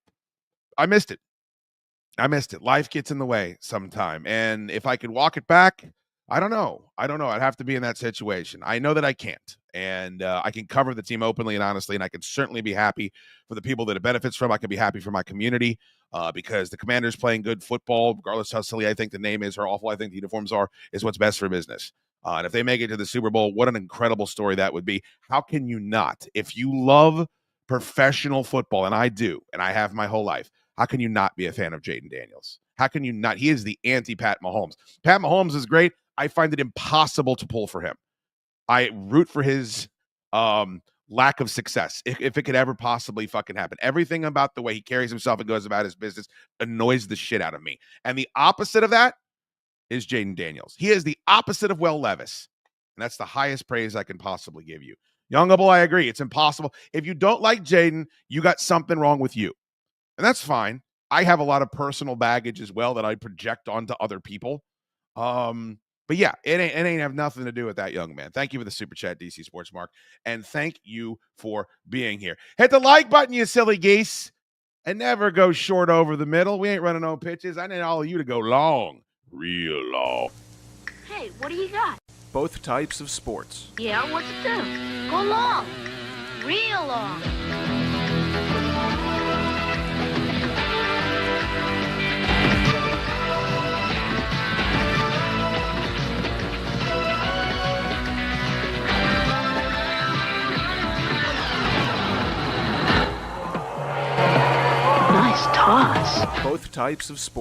I missed it. Life gets in the way sometime. And if I could walk it back, I don't know. I'd have to be in that situation. I know that I can't. And I can cover the team openly and honestly, and I can certainly be happy for the people that it benefits from. I can be happy for my community because the Commanders playing good football, regardless how silly I think the name is or awful I think the uniforms are, is what's best for business. And if they make it to the Super Bowl, what an incredible story that would be. How can you not? If you love professional football, and I do, and I have my whole life, how can you not be a fan of Jaden Daniels? How can you not? He is the anti-Pat Mahomes. Pat Mahomes is great. I find it impossible to pull for him. I root for his lack of success, if it could ever possibly fucking happen. Everything about the way he carries himself and goes about his business annoys the shit out of me. And the opposite of that is Jaden Daniels. He is the opposite of Will Levis. And that's the highest praise I can possibly give you. Youngable, I agree. It's impossible. If you don't like Jaden, you got something wrong with you. And that's fine. I have a lot of personal baggage as well that I project onto other people. But yeah, it ain't have nothing to do with that young man. Thank you for the super chat, DC Sports Mark. And thank you for being here. Hit the like button, you silly geese. And never go short over the middle. We ain't running no pitches. I need all of you to go long. Real long. Hey, what do you got? Both types of sports. Yeah, what's it do? Go long. Real long. Nice toss. Both types of sports.